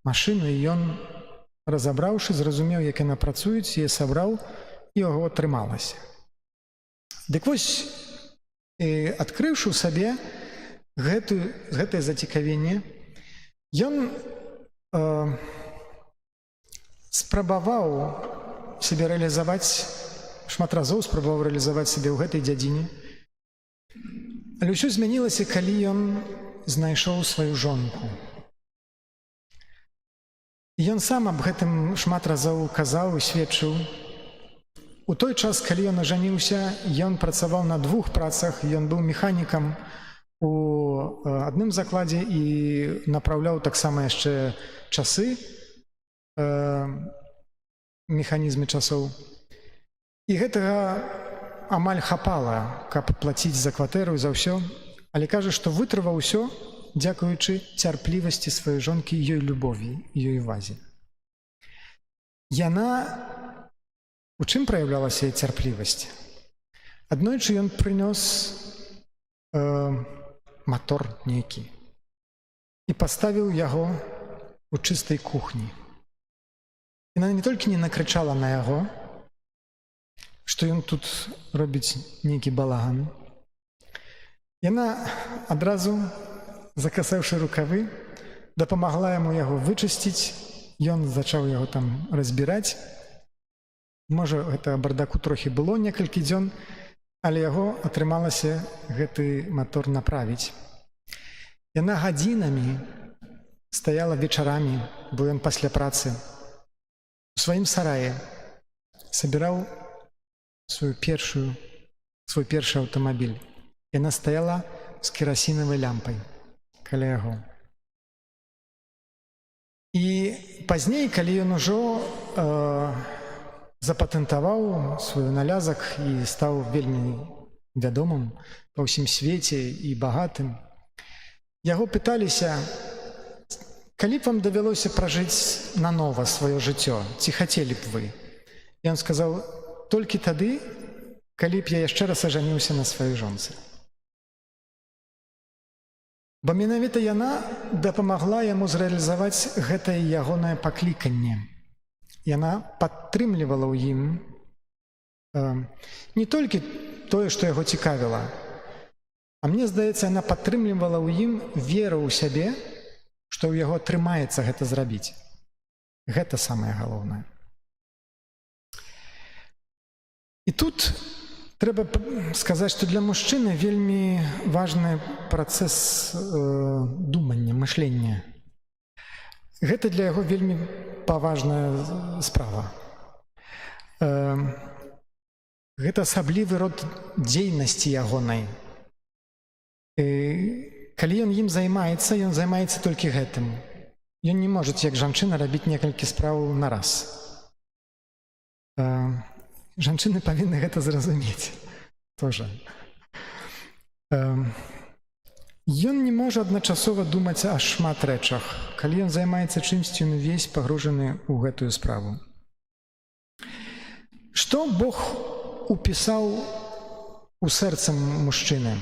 машыну, і ён, разабраўшы, зразумеў, як яна працуюць, яе сабраў, і яго атрымалася. Дык вось, адкрыўшы ў сабе гэтае зацікавенне, ён спрабаваў сябе рэалізаваць, шмат разоў спрабаваў рэалізаваць сябе ў гэтай дзядзіне. Але ўсё змянілася, калі ён знайшоў сваю жонку. Ён сам аб гэтым шмат разоў казаў і сведчыў. У той час, калі ён ажаніўся, ён працаваў на 2 працах. Ён быў механікам у адным закладзе і напраўляў таксама яшчэ часы, механізмы часоў. І гэтага амаль хапала, каб плаціць за кватэру і за ўсё. Але кажа, што вытрываў усё, дзякуючы цярплівасці сваёй жонкі і ёй любові, ёй увазе. Яна у чым праяўлялася цярплівасць? Аднойчы ён прынёс матор нейкі і паставіў яго у чыстай кухні. Яна не толькі не накрычала на яго, што ён тут робіць нейкі балаган. Яна адразу, закасаўшы рукавы, дапамагла яму яго вычысціць. Ён зачаў яго там разбіраць. Можа, гэта бардаку трохі было некалькі дзён, але яго атрымалася гэты матор направіць. Яна гадзінамі стаяла вечарамі, бо ён пасля працы у сваім сараі сабіраў свой першы аўтамабіль. Яна стаяла з керасінавай лямпай каля яго. І пазней, калі ён ужо запатэнтаваў свой налязвак і стаў вельмі вядомым па ўсім свеце і багатым, яго пыталіся, калі б вам давялося пражыць нанова сваё жыццё, ці хацелі б вы? І ён сказаў, толькі тады, калі б я яшчэ раз ажаніўся на сваёй жонцы. Бо менавіта яна дапамагла яму зрэалізаваць гэтае ягонае пакліканне. Яна падтрымлівала ў ім не толькі тое, што яго цікавіла, а мне здаецца, яна падтрымлівала ў ім веру ў сябе, што ў яго атрымаецца гэта зрабіць. Гэта самае галоўнае. І тут трэба сказаць, што для мужчыны вельмі важны працэс думання, мышлення. Гэта для яго вельмі паважная справа. Гэта асаблівы род дзейнасці ягонай. Калі ён ім займаецца толькі гэтым. Ён не можа, як жанчына, рабіць некалькі спраў нараз. Жанчыны павінны гэта зразумець. Тоже. Ён не можа адначасова думаць о шмат рэчах. Калі ён займаецца чымсьці, ён увесь пагружаны ў гэтую справу. Што Бог упісаў у сэрца мужчыны?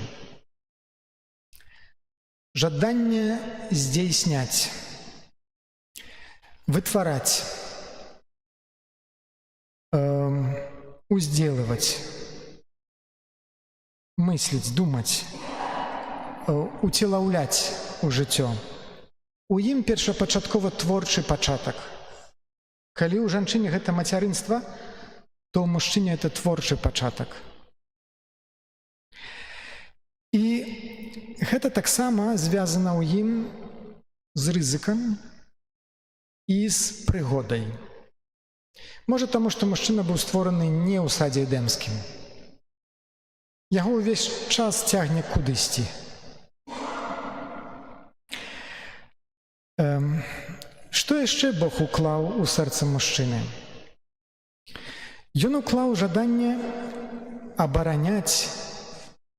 Жаданне здзейсняць, вытвараць, узделывать, мыслить, думать, уцелаўляць у жыццё. У ім першапачаткова творчы пачатак. Калі ў жанчыне гэта мацярынства, то ў мужчыне это творчы пачатак. І гэта таксама звязана ў ім з рызыкам і з прыгодай. Можа, таму, што мужчына быў створаны не ў садзе эдэмскім. Яго ўвесь час цягне кудысьці. Што яшчэ Бог уклаў у сэрца мужчыны? Ён уклаў жаданне абараняць,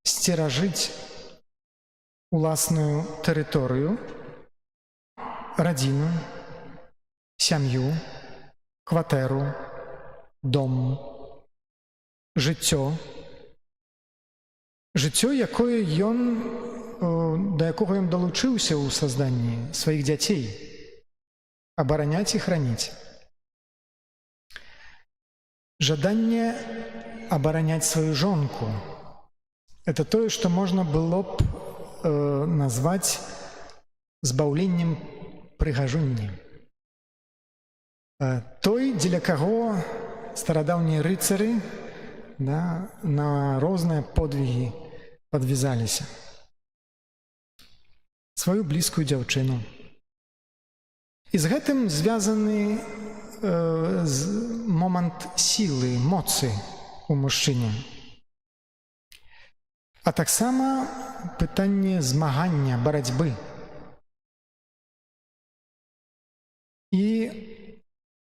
сцеражыць уласную тэрыторыю, радзіну, сям'ю, кватэру, дом, жыццё. Жыццё, якое ён, да якога ён далучыўся ў созданні сваіх дзяцей, абараняць і храніць. Жаданне абараняць сваю жонку – это тое, што можна было б назваць збаўленнем прыгажунні. Той, дзеля каго старадаўнія рыцары на розныя подвігі падвязаліся. Сваю блізкую дзяўчыну. І з гэтым звязаны момант сілы, моцы ў мужчыне. А таксама пытанне змагання, барацьбы. І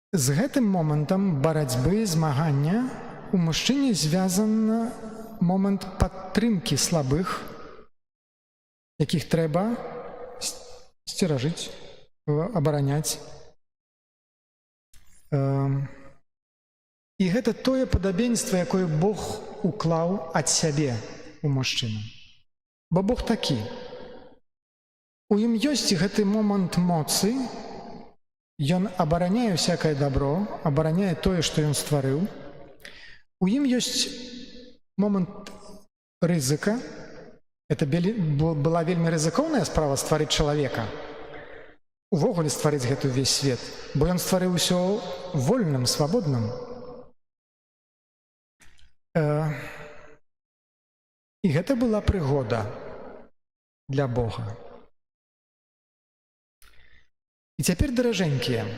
з гэтым момантам барацьбы, змагання у мужчыне звязаны момант падтрымкі слабых, якіх трэба сцеражыць, абараняць. І гэта тое падабенства, якое Бог уклаў ад сябе у мужчыну. Бо Бог такі. У ім ёсць гэты момант моцы, ён абараняе ўсякае дабро, абараняе тое, што ён стварыў. У ім ёсць момант рызыка. Это была вельмі рызыкоўная справа стварыць чалавека. Увогуле стварыць гэты ўвесь свет, бо ён стварыў усё вольным, свабодным. І гэта была прыгода для Бога. І цяпер, даражэнькія,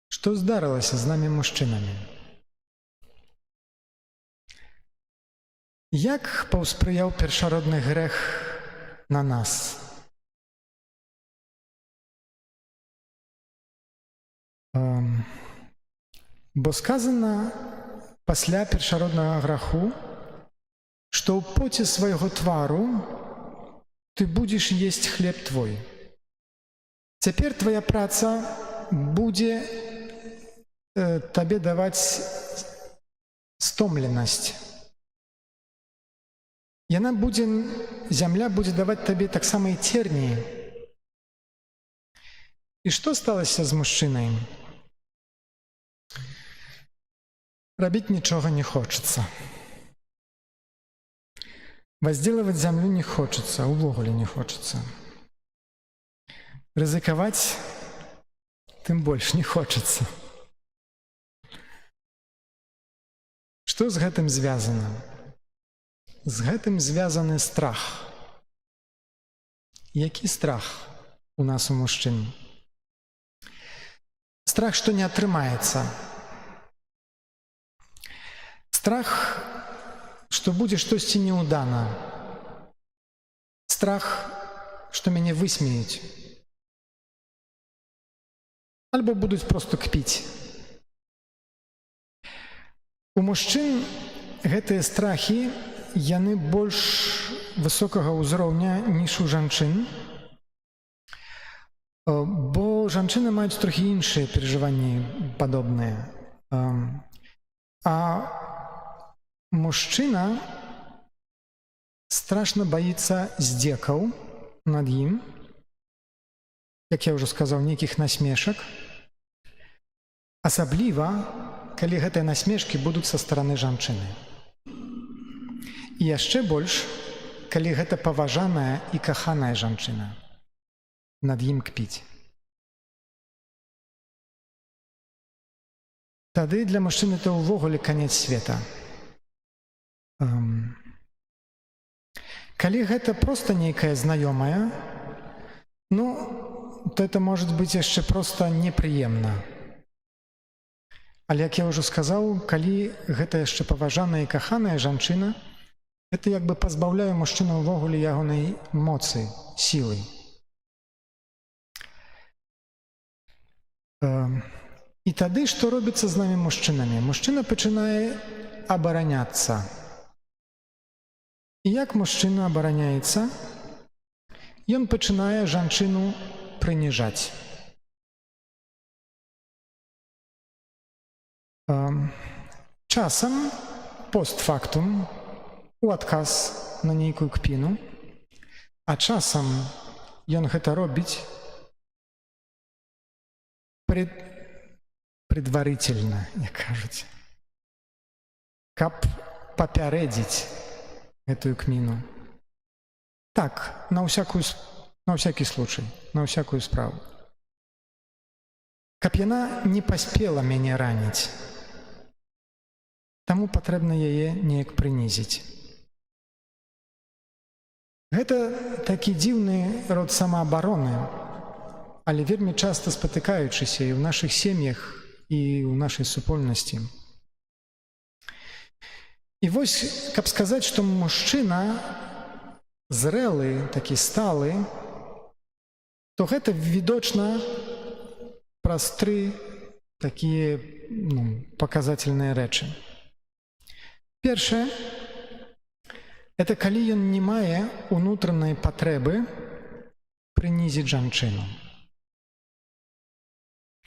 што здарылася з намі мужчынамі? Як паўспрыяў першародны грэх на нас? Бо сказана пасля першароднага граху, што ў поце свайго твару ты будзеш есць хлеб твой. Цяпер твая праца будзе табе даваць стомленасць. Зямля будзе даваць табе таксама і церні. І што сталася з мужчынай? Рабіць нічога не хочацца. Возделывать зямлю не хочацца, увогуле не хочацца. Рызыкаваць тым больш не хочацца. Што з гэтым звязана? З гэтым звязаны страх. Які страх у нас у мужчын? Страх, што не атрымаецца. Страх, што будзе штосьці неўдана. Страх, што мяне высмеюць. Альбо будуць проста кпіць. У мужчын гэтыя страхі, яны больш высокага ўзроўня, ніж у жанчын, бо жанчыны маюць трохі іншыя перажыванні падобныя. А мужчына страшна баіцца здзекаў над ім, як я ўжо сказаў, нейкіх насмешак, асабліва, калі гэтыя насмешкі будуць са стараны жанчыны. І яшчэ больш, калі гэта паважаная і каханая жанчына над ім кпіць. тады для мужчыны это ўвогуле канец света. Калі гэта проста нейкая знаёмая, то это может быць яшчэ проста непрыемна. Але, як я ўжо сказаў, калі гэта яшчэ паважаная і каханая жанчына, это як бы пазбаўляе мужчыну ўвогуле ягонай моцы, сілы. І тады што робіцца з намі мужчынамі? Мужчына пачынае абараняцца. І як мужчына абараняецца? Ён пачынае жанчыну прыніжаць. Часам, постфактум, у адказ на нейкую кпіну, а часам ён гэта робіць предварительна, як кажуць, каб папярэдзіць гэтую кпіну. Так, на всякий случай, на всякую справу. Каб яна не паспела мяне раніць, таму патрэбна яе неяк прынізіць. Гэта такі дзіўны род самаабароны, але вельмі часта спатыкаючыся і ў нашых сем'ях, і ў нашай супольнасці. І вось, каб сказаць, што мужчына зрэлы, такі сталы, то гэта відочна праз тры такія паказательныя рэчы. Першае, это калі ён не мае унутранай патрэбы прынізіць жанчыну.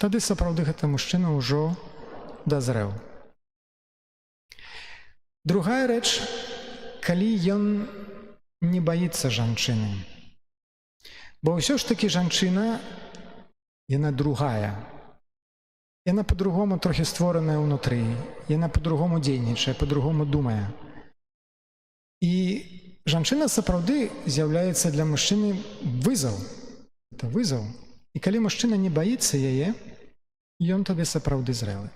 Тады сапраўды гэты мужчына ўжо дазрэў. Другая рэч, калі ён не баіцца жанчыны. Бо ўсё ж такі жанчына, яна другая. Яна по-другому трохі створаная ўнутры, яна по-другому дзейнічае, по-другому думае. І жанчына сапраўды з'яўляецца для мужчыны вызов. Это вызов. І калі мужчына не баіцца яе, ён тады сапраўды зрэлы.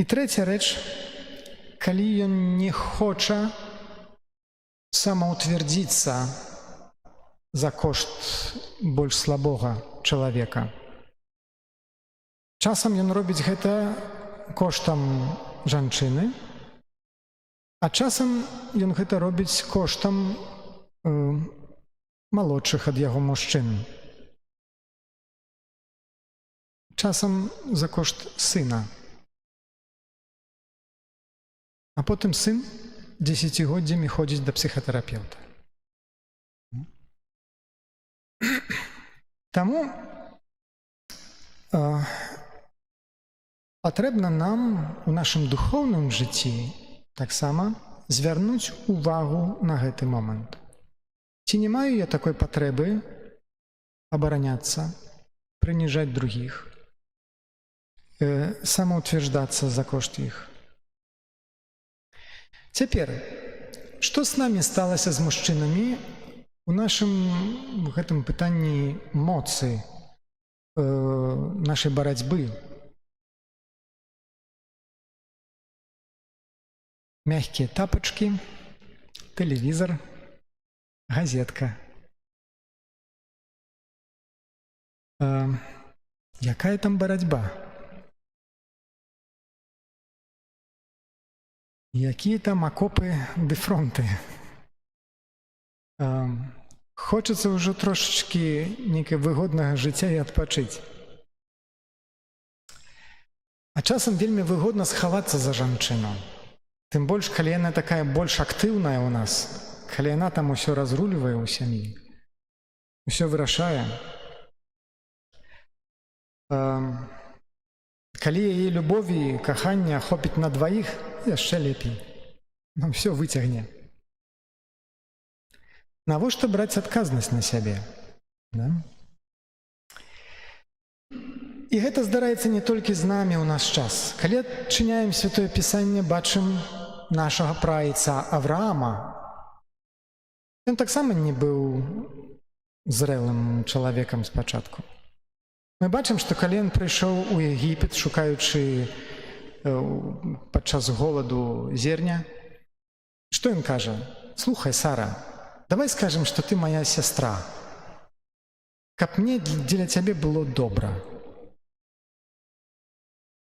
І трэця рэч, калі ён не хоча самаўтвердзіцца за кошт больш слабога чалавека. Часам ён робіць гэта коштам жанчыны, а часам ён гэта робіць коштам малодшых ад яго мужчын. Часам за кошт сына. А потым сын 10годдзямі ходзіць да псіхатэрапеўта. Таму патрэбна нам у нашым духоўным жыцці таксама звярнуць увагу на гэты момант. Ці не маю я такой патрэбы абараняцца, прыніжаць другіх, самаўтверждацца за кошт іх? Цяпер, што з намі сталася з мужчынамі у нашым гэтым пытанні моцы, нашай барацьбы? Мягкія тапачкі, тэлевізор, газетка. Якая там барацьба? Якія там акопы ды фронты? Хочацца ўжо трошачкі нейкай выгоднага жыцця і адпачыць. А часам вельмі выгодна схавацца за жанчыну. Тым больш, калі яна такая больш актыўная ў нас, калі яна там усё разрулівае ў сям'і, усё вырашае. Калі яе любові, кахання хопіць на дваіх, яшчэ лепей. Усё выцягне. Навошта браць адказнасць на сябе? І гэта здараецца не толькі з намі ў наш час. Калі адчыняем Святое Пісанне, бачым нашага праайца Авраама. Ён таксама не быў зрэлым чалавекам спачатку. Мы бачым, што калі ён прыйшоў у Егіпет, шукаючы падчас голаду зерня, што ён кажа? Слухай, Сара, давай скажем, што ты моя сястра, каб мне дзеля цябе было добра,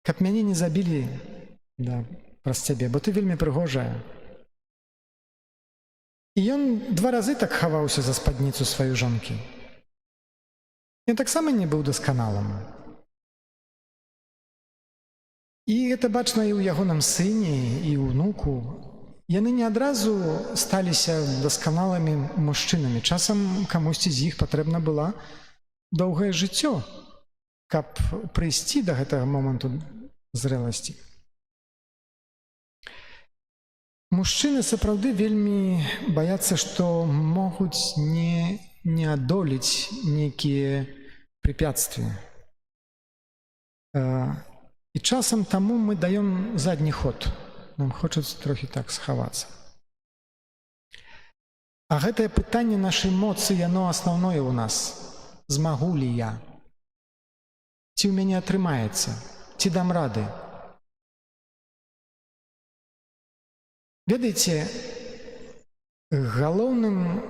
каб мяне не забілі праз цябе, бо ты вельмі прыгожая. І ён 2 разы так хаваўся за спадніцу сваёй жонкі. Ён таксама не быў дасканалым. І гэта бачна і ў ягоным сыне, і ў ўнуку. Яны не адразу сталіся дасканалымі мужчынамі. Часам камусьці з іх патрэбна была доўгае жыццё, каб прыйсці да гэтага моманту зрэласці. Мужчыны сапраўды вельмі баяцца, што могуць не адолець нейкія препятствия. І часам таму мы даём задні ход. Нам хочацца трохі так схавацца. А гэтае пытанне нашай моцы, яно асноўное ў нас. Змагу ли я? Ці ў мяне атрымаецца? Ці дам рады? Ведаеце, галоўнай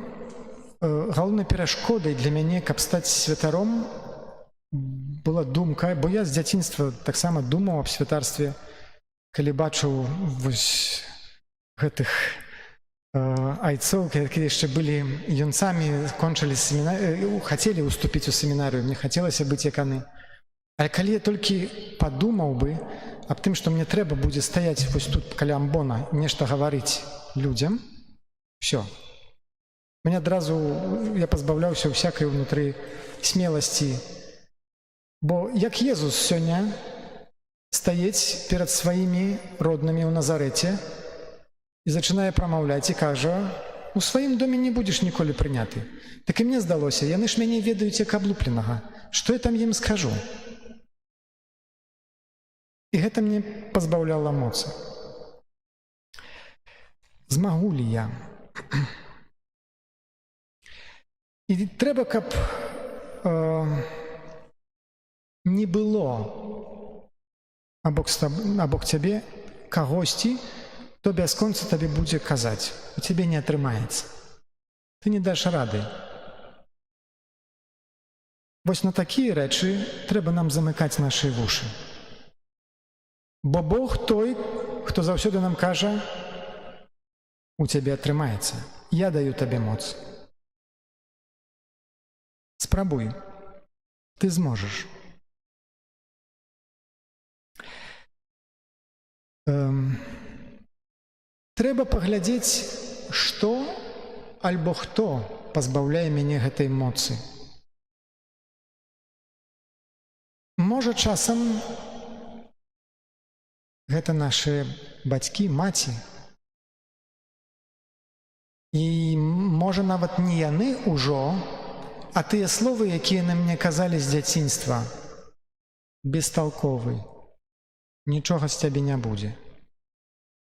перашкодай для мяне, каб стаць святаром, была думка, бо я з дзяцінства таксама думаў аб святарстве, калі бачыў вось гэтых айцоў, якія яшчэ былі юнцамі, кончылі семінарыю, хацелі ўступіць у семінарыю, мне хацелася быць як яны. Але калі я толькі падумаў бы аб тым, што мне трэба будзе стаяць вось тут каля амбона, нешта гаварыць людзям, всё. Мне адразу я пазбаўляўся ўсякай унутры смеласці. Бо як Езус сёння стаіць перад сваімі роднымі ў Назарэце і зачынае прамаўляць і кажа: у сваім доме не будзеш ніколі прыняты. Так і мне здалося, яны ж мяне ведаюць як аблупленага. Што я там ім скажу? І гэта мне пазбаўляла моцы. Змагу ли я? І трэба, каб не было абок цябе кагосьці, то бясконца табе будзе казаць: у цябе не атрымаецца, ты не даш рады. Вось на такія рэчы трэба нам замыкаць нашы вушы. Бо Бог той, хто заўсёды нам кажа: у цябе атрымаецца, я даю табе моц. Спрабуй, ты зможаш. Трэба паглядзець, што альбо хто пазбаўляе мяне гэтай моцы. Можа, часам гэта нашы бацькі, маці. І можа, нават не яны ўжо, а тыя словы, якія на мне казалі з дзяцінства: бесталковы, нічога з цябе не будзе.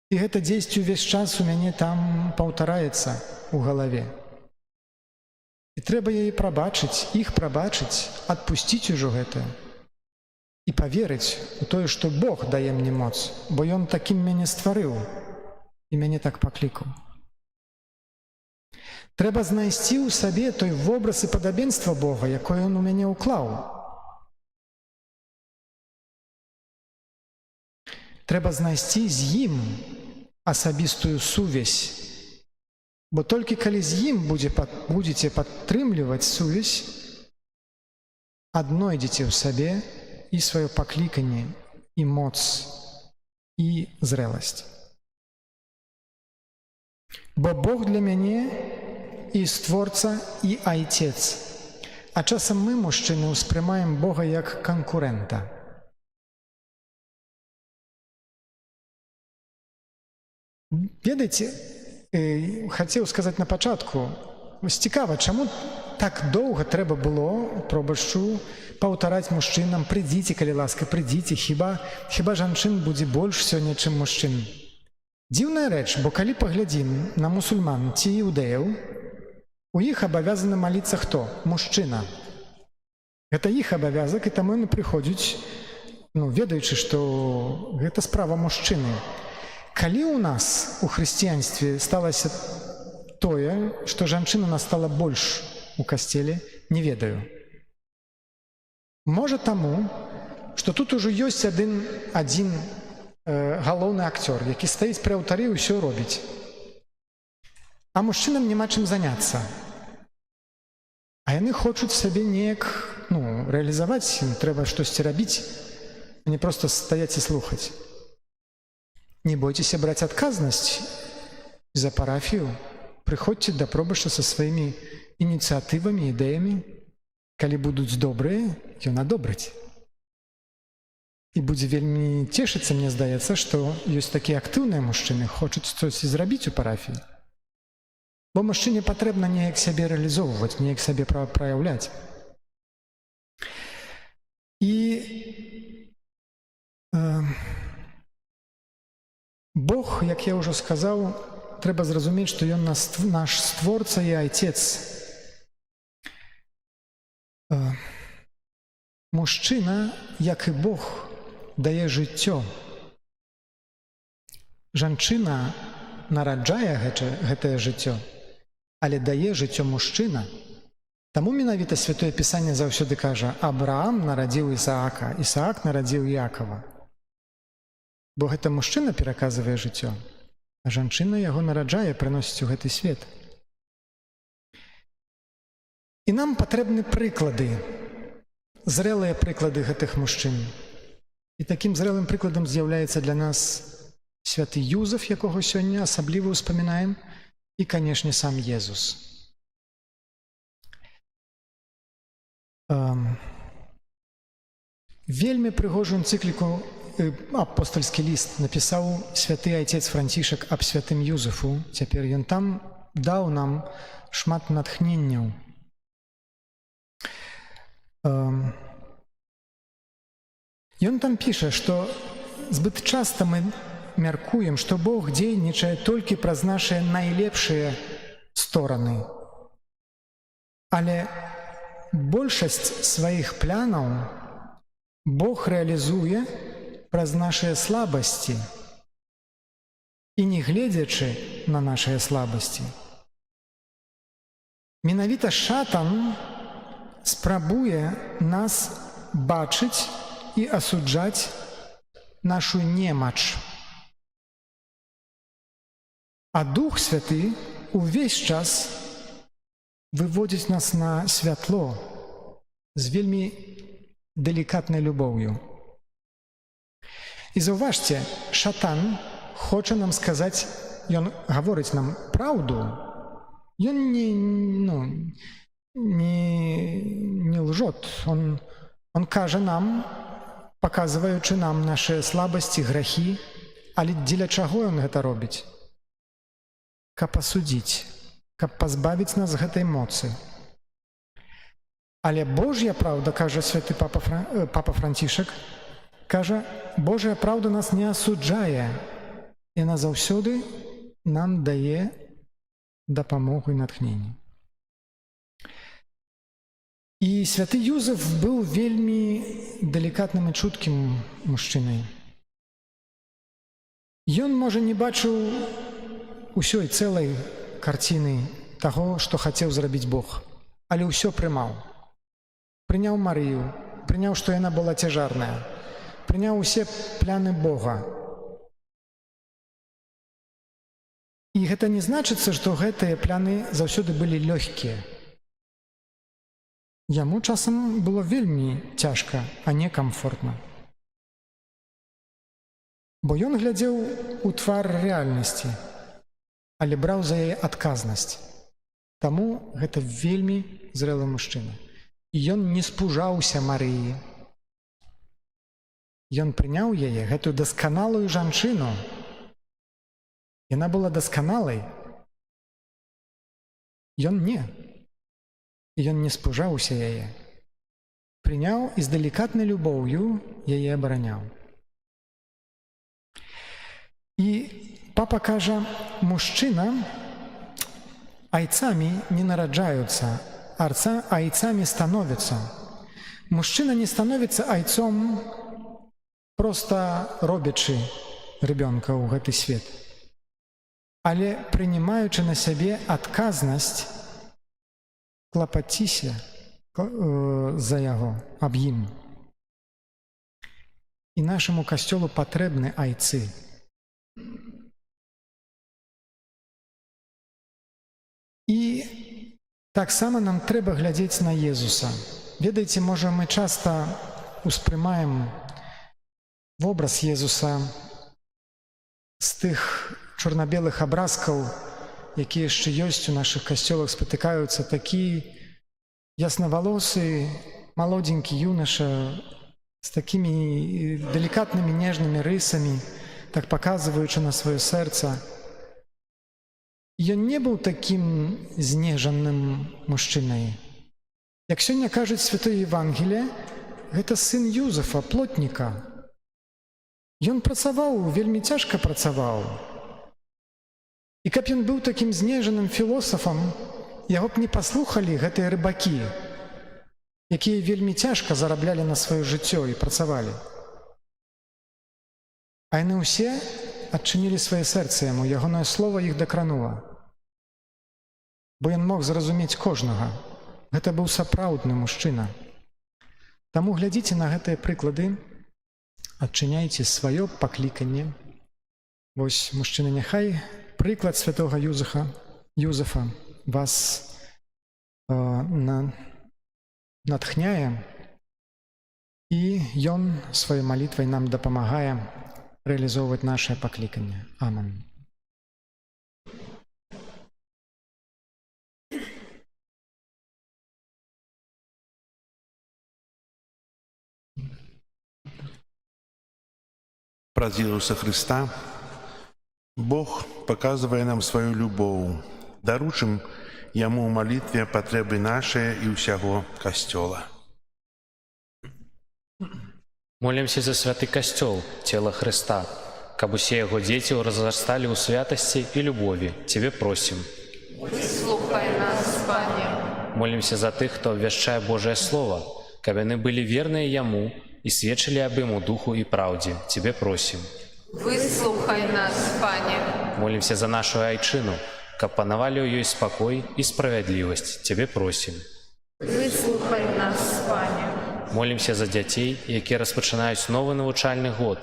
І гэта дзесьці ўвесь час у мяне там паўтараецца ў галаве. І трэба яе прабачыць, іх прабачыць, адпусціць ужо гэта і паверыць у тое, што Бог дае мне моц, бо Ён такім мяне стварыў і мяне так паклікаў. Трэба знайсці ў сабе той вобраз і падабенства Бога, якое Ён у мяне ўклаў. Трэба знайсці з ім асабістую сувязь, бо толькі калі з ім будзеце падтрымліваць сувязь, аднойдзеце ў сабе і сваё пакліканне, і моц, і зрэласць. Бо Бог для мяне і створца, і айцец. А часам мы, мужчыны, успрымаем Бога як канкурэнта. Ведаеце, хацеў сказаць на пачатку, цікава, чаму так доўга трэба было пробашчу паўтараць мужчынам: прыйдзіце, калі ласка, прыйдзіце, хіба жанчын будзе больш сёння, чым мужчын. Дзіўная рэч, бо калі паглядзім на мусульман ці іўдэяў, у іх абавязаны маліцца хто? Мужчына. Гэта іх абавязак, і таму яны прыходзяць, ведаючы, што гэта справа мужчыны. Калі ў нас у хрысціянстве сталася тое, што жанчына нас стала больш у касцеле, не ведаю. Можа таму, што тут ужо ёсць адзін галоўны акцёр, які стаіць пры алтары і ўсё робіць. А мужчынам няма чым заняцца. А яны хочуць сабе неяк рэалізаваць, ім трэба штосьці рабіць, а не проста стаяць і слухаць. Не бойцеся браць адказнасць за парафію, прыходзьце да пробышча са сваімі ініцыятывамі, ідэямі. Калі будуць добрыя, ён адобрыць. І будзе вельмі цешыцца, мне здаецца, што ёсць такія актыўныя мужчыны, хочуць штосьці зрабіць у парафіі. Бо мужчыне патрэбна неяк сябе рэалізоўваць, неяк сябе праяўляць. І Бог, як я ўжо сказаў, трэба зразумець, што ён наш створца і айцец. Мужчына, як і Бог, дае жыццё. Жанчына нараджае гэтае жыццё, але дае жыццё мужчына. Таму менавіта Святое Пісанне заўсёды кажа: Авраам нарадзіў Ісаака, Ісаак нарадзіў Якова. Бо гэта мужчына пераказвае жыццё, а жанчына яго нараджае, прыносіць у гэты свет. І нам патрэбны прыклады, зрэлыя прыклады гэтых мужчын. І такім зрэлым прыкладам з'яўляецца для нас святы Юзаф, якога сёння асабліва ўспамінаем, і, канешне, сам Езус. Вельмі прыгожую энцыкліку апостольскі ліст напісаў святы айцец Францішак аб святым Юзафу. Цяпер ён там даў нам шмат натхненняў. Ён там піша, што збыт часта мы мяркуем, што Бог дзейнічае толькі праз нашыя найлепшыя стороны. Але большасць сваіх планаў Бог рэалізуе праз нашыя слабасці і не гледзячы на нашыя слабасці. Менавіта шатан спрабуе нас бачыць і асуджаць нашу немач. А Дух Святы увесь час выводзіць нас на святло з вельмі далікатнай любоўю. І заўважце, шатан хоча нам сказаць, ён гаворыць нам праўду, ён не лжот, он кажа нам, паказваючы нам нашыя слабасці, грахі, але дзеля чаго ён гэта робіць? Каб асудзіць, каб пазбавіць нас гэтай моцы. Але Божья праўда, кажа святы папа Францішак, кажа, Божая праўда нас не асуджае, яна заўсёды нам дае дапамогу і натхненне. І святы Юзаф быў вельмі далікатным і чуткім мужчынай. Ён, можа, не бачыў усёй цэлай карціны таго, што хацеў зрабіць Бог, але ўсё прымаў. Прыняў Марыю, прыняў, што яна была цяжарная, прыняў усе пляны Бога. І гэта не значыцца, што гэтыя пляны заўсёды былі лёгкія. Яму часам было вельмі цяжка, а не камфортна. Бо ён глядзеў у твар рэальнасці, але браў за яе адказнасць. Таму гэта вельмі зрэлы мужчына. І ён не спужаўся Марыі. Ён прыняў яе, гэтую дасканалую жанчыну. Яна была дасканалай. Ён не. І ён не спужаўся яе. Прыняў і з далікатнай любоўю яе абараняў. І папа кажа, мужчына айцамі не нараджаюцца, айцамі становяцца. Мужчына не становіцца айцом, проста робячы ребёнка ў гэты свет, але прынимаючы на сябе адказнасць, клапаціся за яго, аб ім. І нашаму касцёлу патрэбны айцы. І таксама нам трэба глядзець на Езуса. Ведаеце, можа, мы часта успрымаем вобраз Езуса з тых чорна-белых абразкаў, якія яшчэ ёсць у нашых касцёлах, спатыкаюцца такі яснавалосы, малодзенькі юнаша з такімі далікатнымі нежнымі рысамі, так паказваючы на сваё сэрца. Ён не быў такім знежаным мужчынай. Як сёння кажуць Святое Евангелие, гэта сын Юзефа, плотніка. Ён працаваў, вельмі цяжка працаваў. І каб ён быў такім знежаным філосафам, яго б не паслухалі гэтыя рыбакі, якія вельмі цяжка зараблялі на сваё жыццё і працавалі. А яны ўсе адчынілі свае сэрцы яму, ягонае слова іх дакранула. Бо ён мог зразумець кожнага. Гэта быў сапраўдны мужчына. Таму глядзіце на гэтыя прыклады, адчыняйце сваё пакліканне. Вось, мужчыны, няхай прыклад святога Юзефа вас натхняе, і ён сваёй малітвай нам дапамагае рэалізоўваць нашае пакліканне. Амэн. Праз Ісуса Христа Бог паказвае нам сваю любоў. Даручым Яму ў малітве патрэбы нашыя і ўсяго касцёла. Молімся за святы касцёл, цела Христа, каб усе яго дзеці ўразрасталі ў святасці і любові. Цябе просім. Выслухай нас, Пане. Молімся за тых, хто абвяшчае Божае Слово, каб яны былі верныя Яму і сведчылі аб ім у духу і праўдзе. Цябе просім. Выслухай нас, Пане. Молімся за нашу айчыну, каб панавалі ў ёй спакой і справядлівасць. Цябе просім. Выслухай нас, Пане. Молімся за дзяцей, якія распачынаюць новы навучальны год,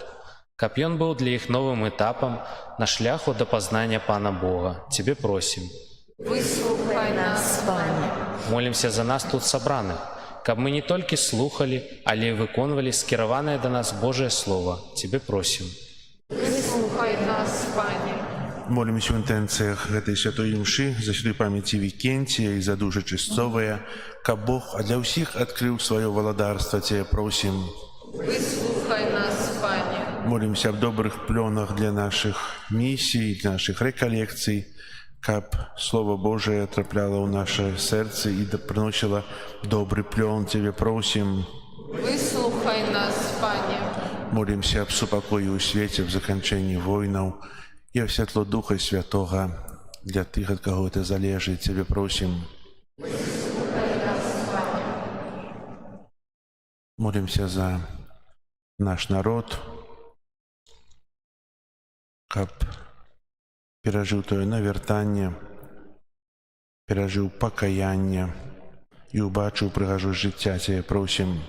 каб ён быў для іх новым этапам на шляху да пазнання Пана Бога. Цябе просім. Выслухай нас, Пане. Молімся за нас тут сабраных, каб мы не толькі слухалі, але і выконвалі скіраванае да нас Божае Слово. Цябе просім. Выслухай нас, Пане. Молімся ў інтэнцыях гэтай святой імшы за святой памяці Вікенція і за душы чысцовыя, каб Бог для ўсіх адкрыў сваё валадарства. Цябе просім. Выслухай нас, Пане. Молімся аб добрых плёнах для нашых місій, для нашых рэкалекцый, каб Слово Божие трапляла ў наsze сэрцы і прыносіла добры плён. Цябе просім. Выслухай нас, Пане. Молімся аб супакоі ў свеце, аб заканчэнні войнаў і аб святло Духа Святога для тых, ад каго гэта залежыць. Цябе просім. Молімся за наш народ, каб перажыў тое навяртанне, перажыў пакаянне і ўбачыў прыгажосць жыцця. Цябе просім.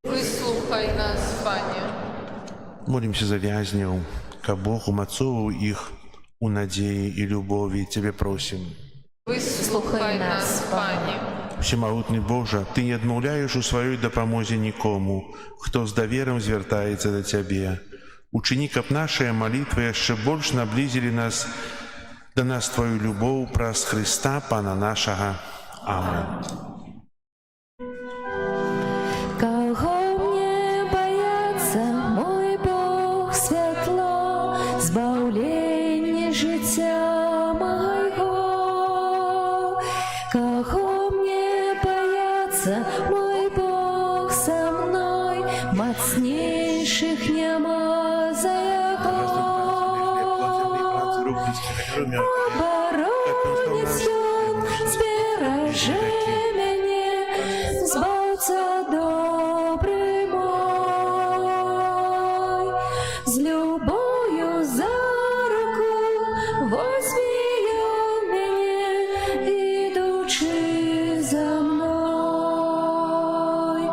Выслухай нас, Пане. Молімся за вязняў, каб Бог умацоўваў іх у надзеі і любові. Цябе просім. Выслухай нас, Пане. Всемагутны Божа, Ты не адмаўляеш у сваёй дапамозе нікому, хто з даверам звяртаецца да Цябе. Учыні, каб нашыя малітвы яшчэ больш наблізілі нас да нас Тваю любоў праз Христа, Пана нашага. Амэн. Кого мне бояться, мой Бог святло, збавлення життя мого. Кого мне бояться, мой Бог со мной, мацнейших нема за Його. Оборонець ён збереже мене, збавця до возьми меня, идучи за мной.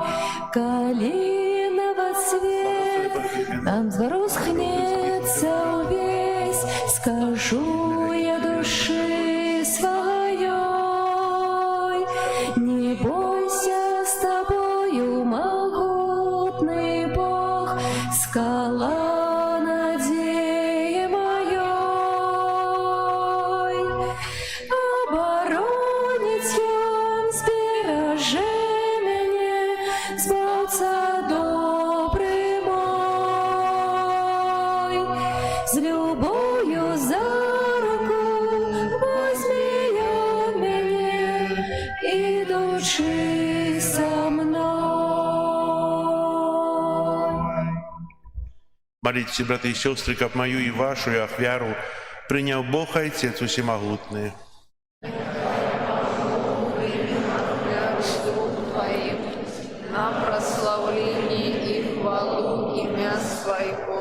Калиновый цвет нам розхнется увесь, скажу я души своей. Не бойся, с тобою могутный Бог, скала надеи моей. Оборонить он, збережи меня, збавца добрый мой. С любовью за руку возьми меня, идучи со мной. Молитесь, браты и сестры, как мою и вашу и ахвяру принял Бог Отец Всемогутный. Твоим на прославление и хвалу имя Своего,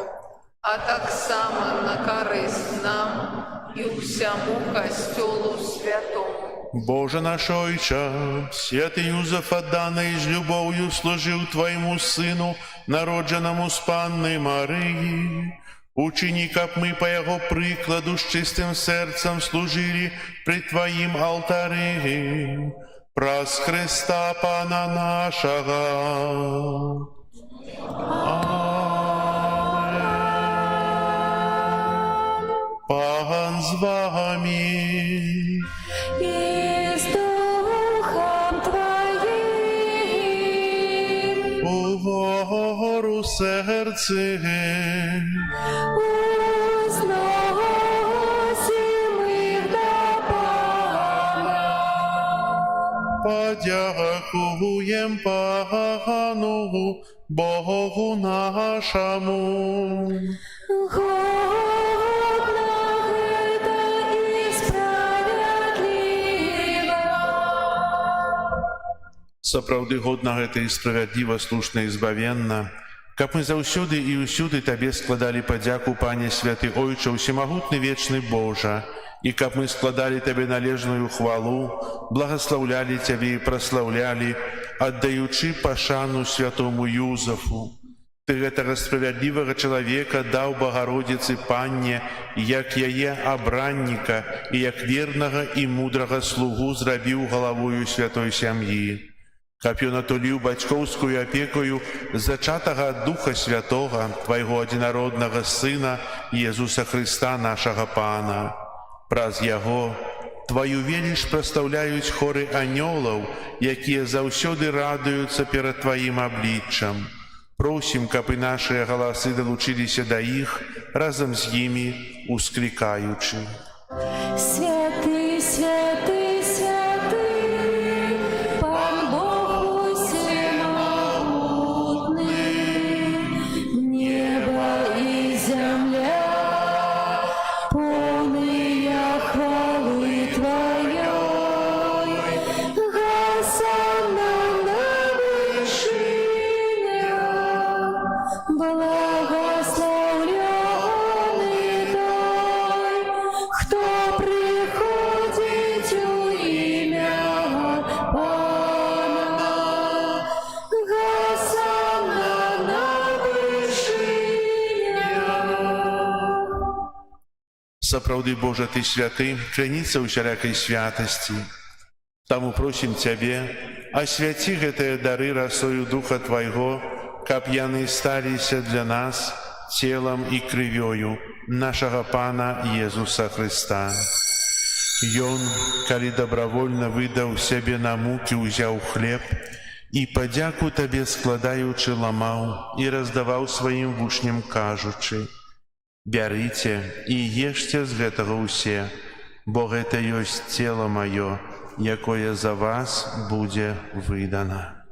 а так само на корысть нам и всему костелу святому. Боже наш Ойче, святый Юзеф отданный с любовью служил Твоему Сыну, народженному с Панной Марии. Учини, как мы по Его прикладу с чистым сердцем служили пред Твоим алтарем. Праз Христа Пана нашего. Аминь. Пан с вами. И с Духом Твоим Угору серце, узносим их до Пана. подякуем Пану Богу нашему. Годно это и справедливо. Сапраўды годна гэта і справядліва, слушна і збавенна, каб мы заўсёды і ўсюды Табе складалі падзяку, Пане святы Ойче, усемагутны вечны Божа, і каб мы складалі Табе належную хвалу, благаслаўлялі Цябе і праслаўлялі, аддаючы пашану святому Юзафу. Ты гэтага справядлівага чалавека даў Багародзіцы Панне, як яе абранніка і як вернага і мудрага слугу зрабіў галавою святой сям'і. Каб ён атуліў бацькоўскую апекою зачатага ад Духа Святога, Твайго адзінароднага Сына, Езуса Хрыста, нашага Пана. Праз Яго Тваю веліч прастаўляюць хоры анёлаў, якія заўсёды радуюцца перад Тваім абліччам. Просім, каб і нашыя галасы далучыліся да іх, разам з імі усклікаючы. Святый, святый, святый, Пан Бог всемогутный, небо и земля, полные хвалы Твоей. Госанна на вершинах, благословленный той, кто приходит у имя Пана. Госанна на вершинах. Сапраўды, Божа, Ты святы, крыніца ўсялякай святасці. Таму просім Цябе, асвяці гэтыя дары расою Духа Твайго, каб яны сталіся для нас целам і крывёю нашага Пана Езуса Хрыста. Ён, калі добравольна выдаў сябе на мукі, узяў хлеб і падзяку Табе складаючы ламаў і раздаваў сваім вучням, кажучы: «Бярыце і ешце з гэтага ўсе, бо гэта ёсць цела маё, якое за вас будзе выдана».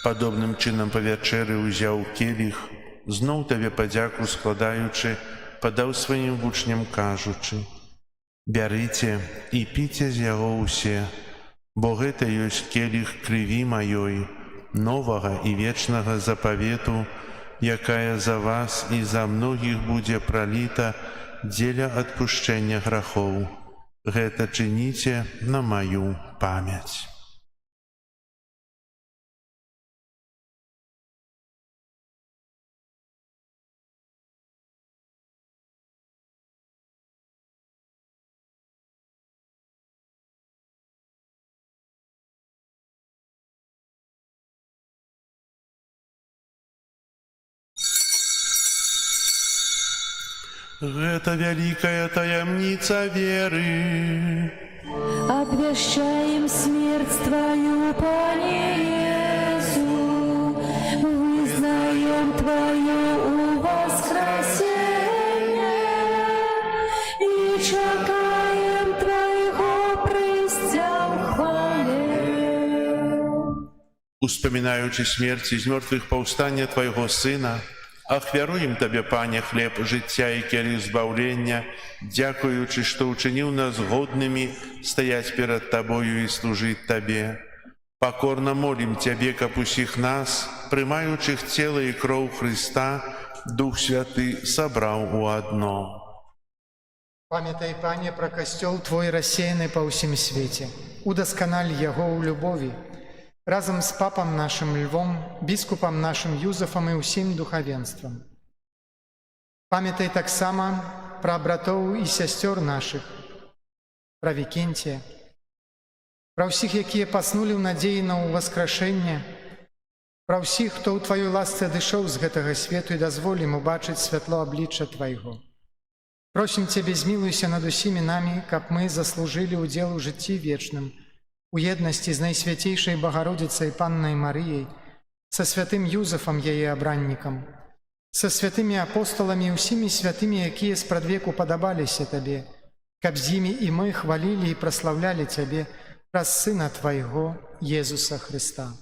Падобным чынам па вячэры ўзяў келіх, зноў табе падзяку складаючы, падаў сваім вучням кажучы: «Бярыце і піце з яго ўсе, бо гэта ёсць келіх крыві маёй, новага і вечнага запавету, якая за вас і за многіх будзе праліта дзеля адпушчэння грахоў. Гэта чыніце на маю памяць». Гэта вялікая таямніца веры. Обвещаем смерть Твою, Пане Иису, вызнаем Твое воскресение и чекаем Твоего прыцця ў хвале. Успамінаючы смерць і з мёртвых паўстання Твайго Сына, ахвяруем Табе, Пане, хлеб жыцця і келіх збаўлення, дзякуючы, што ўчыніў нас годнымі стаяць перад Табою і служыць Табе. Пакорна молім Цябе, каб усіх нас, прымаючых цела і кроў Хрыста, Дух Святы сабраў у адно. Памятай, Пане, пра касцёл Твой рассеяны па ўсім свеце. Удасканаль яго ў любові. Разам з папам нашым Львом, біскупам нашым Юзафам і ўсім духавенствам. Памятай таксама пра братоў і сясцёр нашых, пра Вікентія, пра ўсіх, якія паснулі ў надзеі на ўваскрашэнне, пра ўсіх, хто ў Тваёй ласцы адышоў з гэтага свету і дазволім убачыць святло аблічча Твайго. Просім Цябе, змілуйся над усімі намі, каб мы заслужылі ўдзел у жыцці вечным, у еднасці з Найсвяцейшай Багародзіцай Паннай Марыяй, са святым Юзафам, яе абраннікам, са святымі апостоламі і ўсімі святымі, якія спрадвеку падабаліся Табе, каб з імі і мы хвалілі і праслаўлялі Цябе праз Сына Твайго, Езуса Хрыста.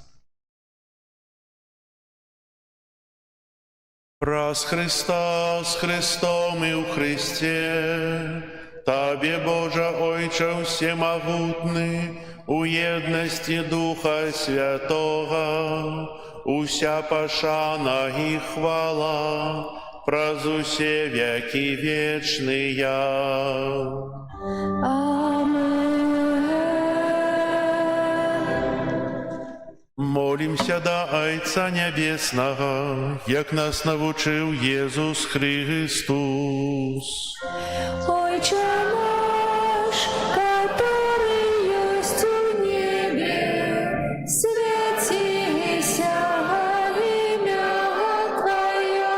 Праз Христа, з Христом і ў Христе, Табе, Божа Ойче всемогутний, у єдності Духа Святого, уся пошана і хвала, праз усе веки вечные. Молимся до Отца Небесного, як нас навучив Єсус Христос. Отче наш, который есть в небе, святися имя Твое,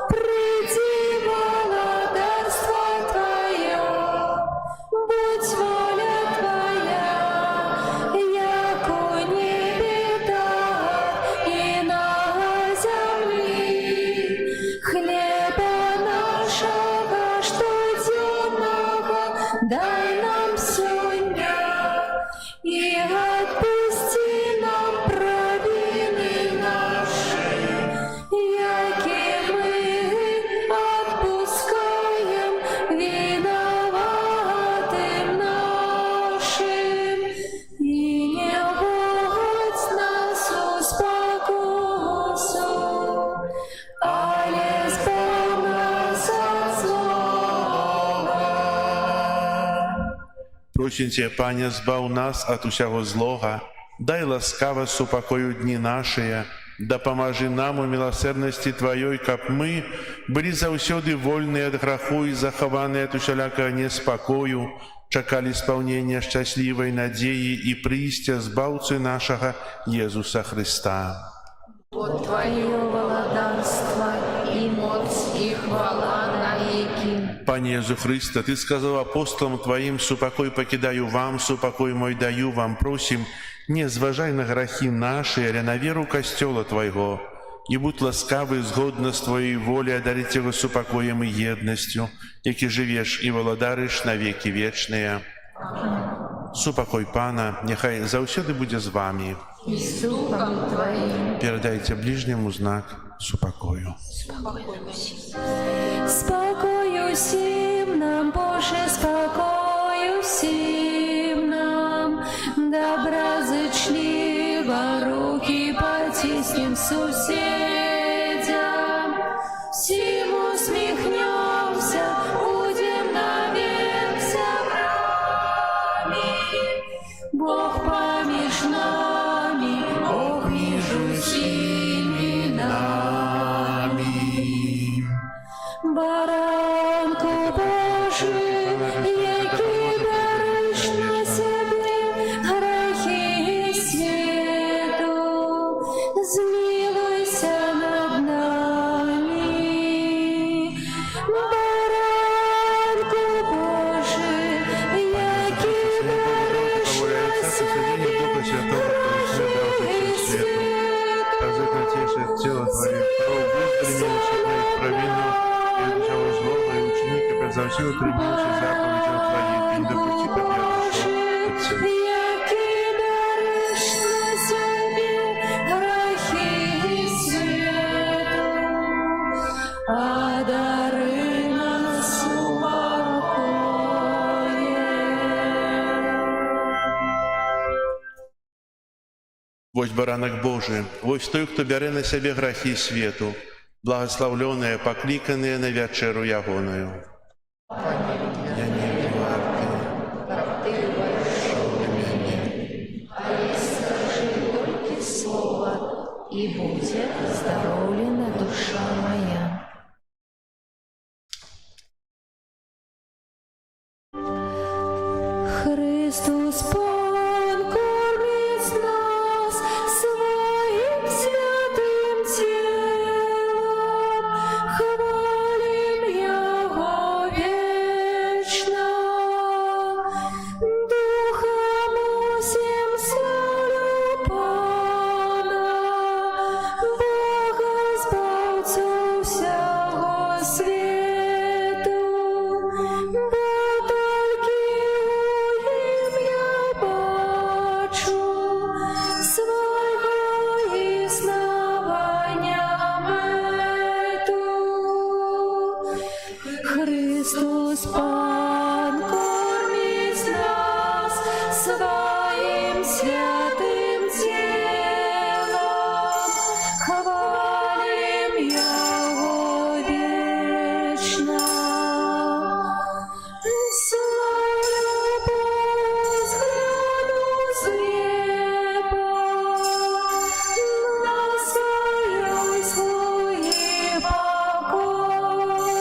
приди владарство Твое, будь воля Твоя, як у небе, так и на земле. Хлеба нашего штоденного дай нам сегодня, и отпусти нам провины наши, яки мы отпускаем виноватым нашим, и не вводь нас в спокусу, але избавь нас от злого. Просим Тебя, Пане, збав нас от усяго злога, дай ласкаво супокою дни наши, да поможи нам у милосердности Твоей, каб мы были заўсёды вольны от граху и захованы от усялякого неспокою, чакали исполнения счастливой надеи и прийстя збавцы нашего Иисуса Христа. От Твое владарство и моц и хвала навеки. Пане Иисус Христе, Ты сказал апостолам Твоим: «Супокой покидаю вам, супокой мой даю вам». Просим, не зважай на грахи наши, але на веру Костела Твоего, и будь ласкавый згодно с Твоей волей одарить его супокоем и едностью, яки живешь и владариш на веки вечные. Супокой Пана, нехай заўсёды будзе з вами. и с Духом Твоим. Передайте ближнему знак «Супокою». Спокою всім нам, Боже, спокою всім нам, доброзичливо руки потиснем сусідям, всім усміхнемся, будем навек собрами, Бог поміж нами, Бог між усіми нами. Баранку Божий, який береш на себе грехи світу, змилуйся над нами. Баранку Божий, який береш на себе грехи світу, тело Твое, кровь выздоровления твоих провинных, и начало злого, и ученик, и за всю требующую заповедь Твоей, и не допусти, как я отошел от Тебя. який береш на себе грехи світу, а дари нас упокоє. Вось баранок Божий, вось той, хто бярэ на сябе грахі свету, благословленные, покликанные на вечеру ягоную. Я не варты, Только слово, и будет здоровлена душа моя. Христос Пан кормить нас своим святым телом, хвалим Его вечно. Духом усім славлю Пана, Бога Збавцю всього світу, бо тільки у Нім я бачу свого існування мету. Христос Пан кормить нас своїм святим тілом, хвалим Його вічно. Слава взгляду з неба на свою покору.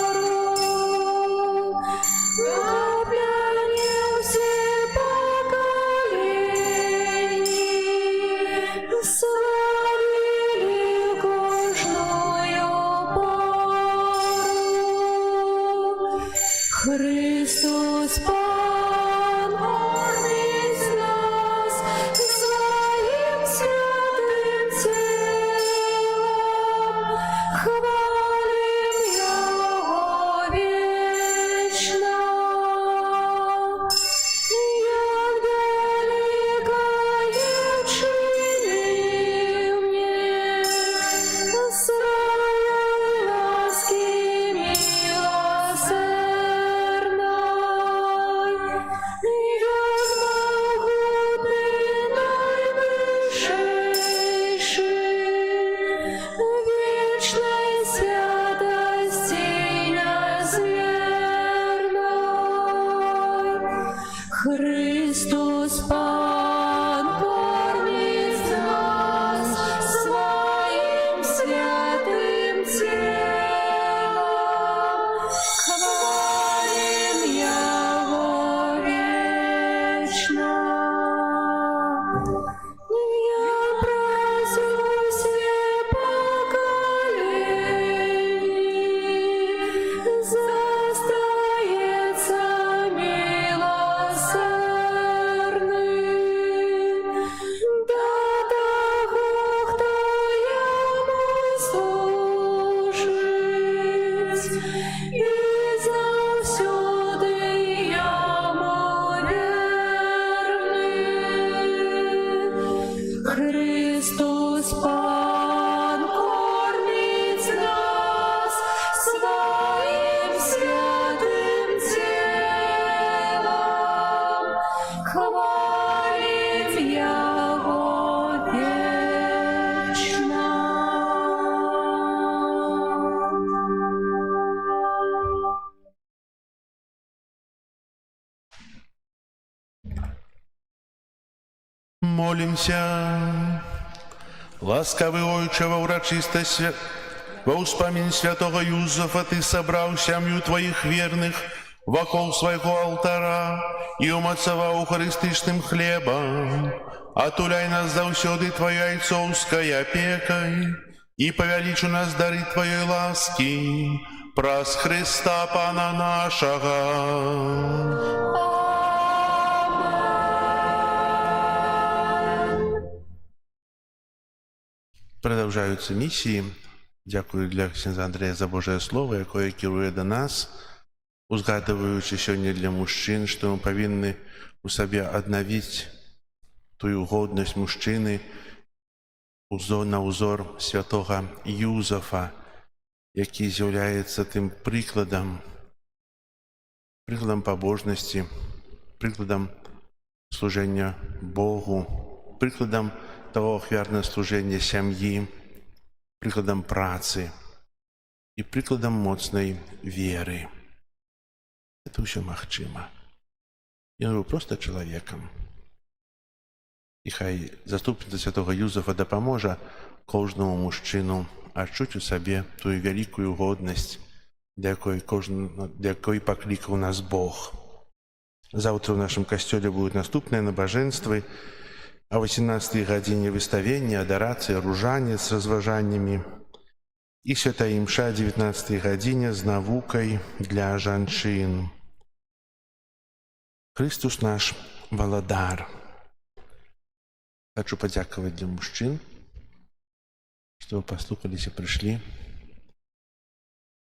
Помолимся. Ласкавый Ойче, во урочистость во успомин святого Юзефа ты собрал сямью твоих верных вокруг своего алтара и умацаваў харыстычным хлебом. Отуляй нас заўсёды твоей отцовской опекой и повеличь у нас дары твоей ласки праз Христа Пана нашего. Продовжаються місії. Дякую для ксяндза Андрея за Божае Слово, якое кіруе да нас, узгадываючы сёння для мужчын, што мы павінны у сабе аднавіць тую годнасць мужчыны на ўзор святога Юзефа, які з'яўляецца тым прыкладам пабожнасці, прыкладам служэння Богу, прыкладам того ахвярного служения сям'і, прикладом працы и прикладом моцной веры. Это все магчыма. Ён быў просто человеком. И хай заступница святого Юзефа дапаможа кожному мужчыну адчуць у сабе тую вялікую годнасць, для якой паклікаў нас Бог. Завтра в нашем касцёле будут наступные набажэнствы. О 18 године выставления, адорации, ружанец с разважаниями. И святая имша о 19 године с навукой для жанчын. Христос наш валадар. Хочу подяковать для мужчин, что вы послухались и пришли.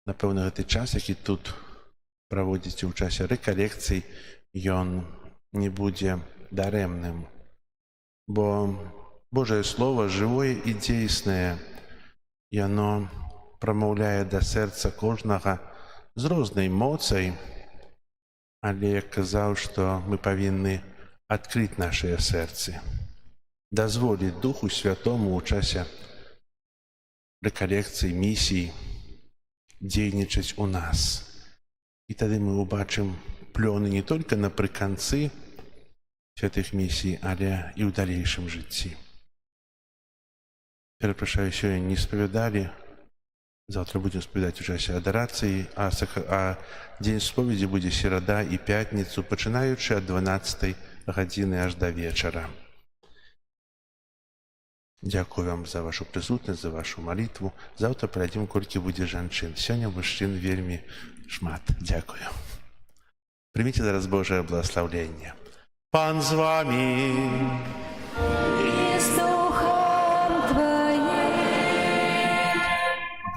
Напевно, этот час, який тут проводите у часе реколекций, ён не будет даремным. Бо Божие Слово живое и действенное, и оно промовляє до серця кожного з розною моцей, але я казав, що ми повинні відкрити наше серце, дозволити Духу Святому у часі реколекцій, місій дійничать у нас. І тоді ми побачимо плони не тільки наприкінці святых миссий, але и в дальнейшем житті. Перепрошую, сьогодні не сповідали. Завтра будем сповідати у часі адорації, а день сповіді буде середа і п'ятницю, починаючи від 12 години аж до вечора. Дякую вам за вашу присутність, за вашу молитву. Завтра пройдемо, колькі буде жанчын. Сьогодні мужчин вельми шмат. Дякую. Примите зараз Божие благословление. Пан з вами. И с Духом Твоим.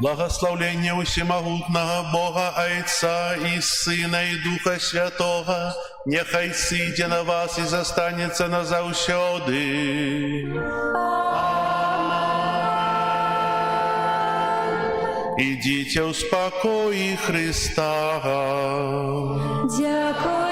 Благословление усемогутного Бога Отца и Сына и Духа Святого, нехай сидя на вас и застанется назавсёды. Идите в спокое Христа. Дякую.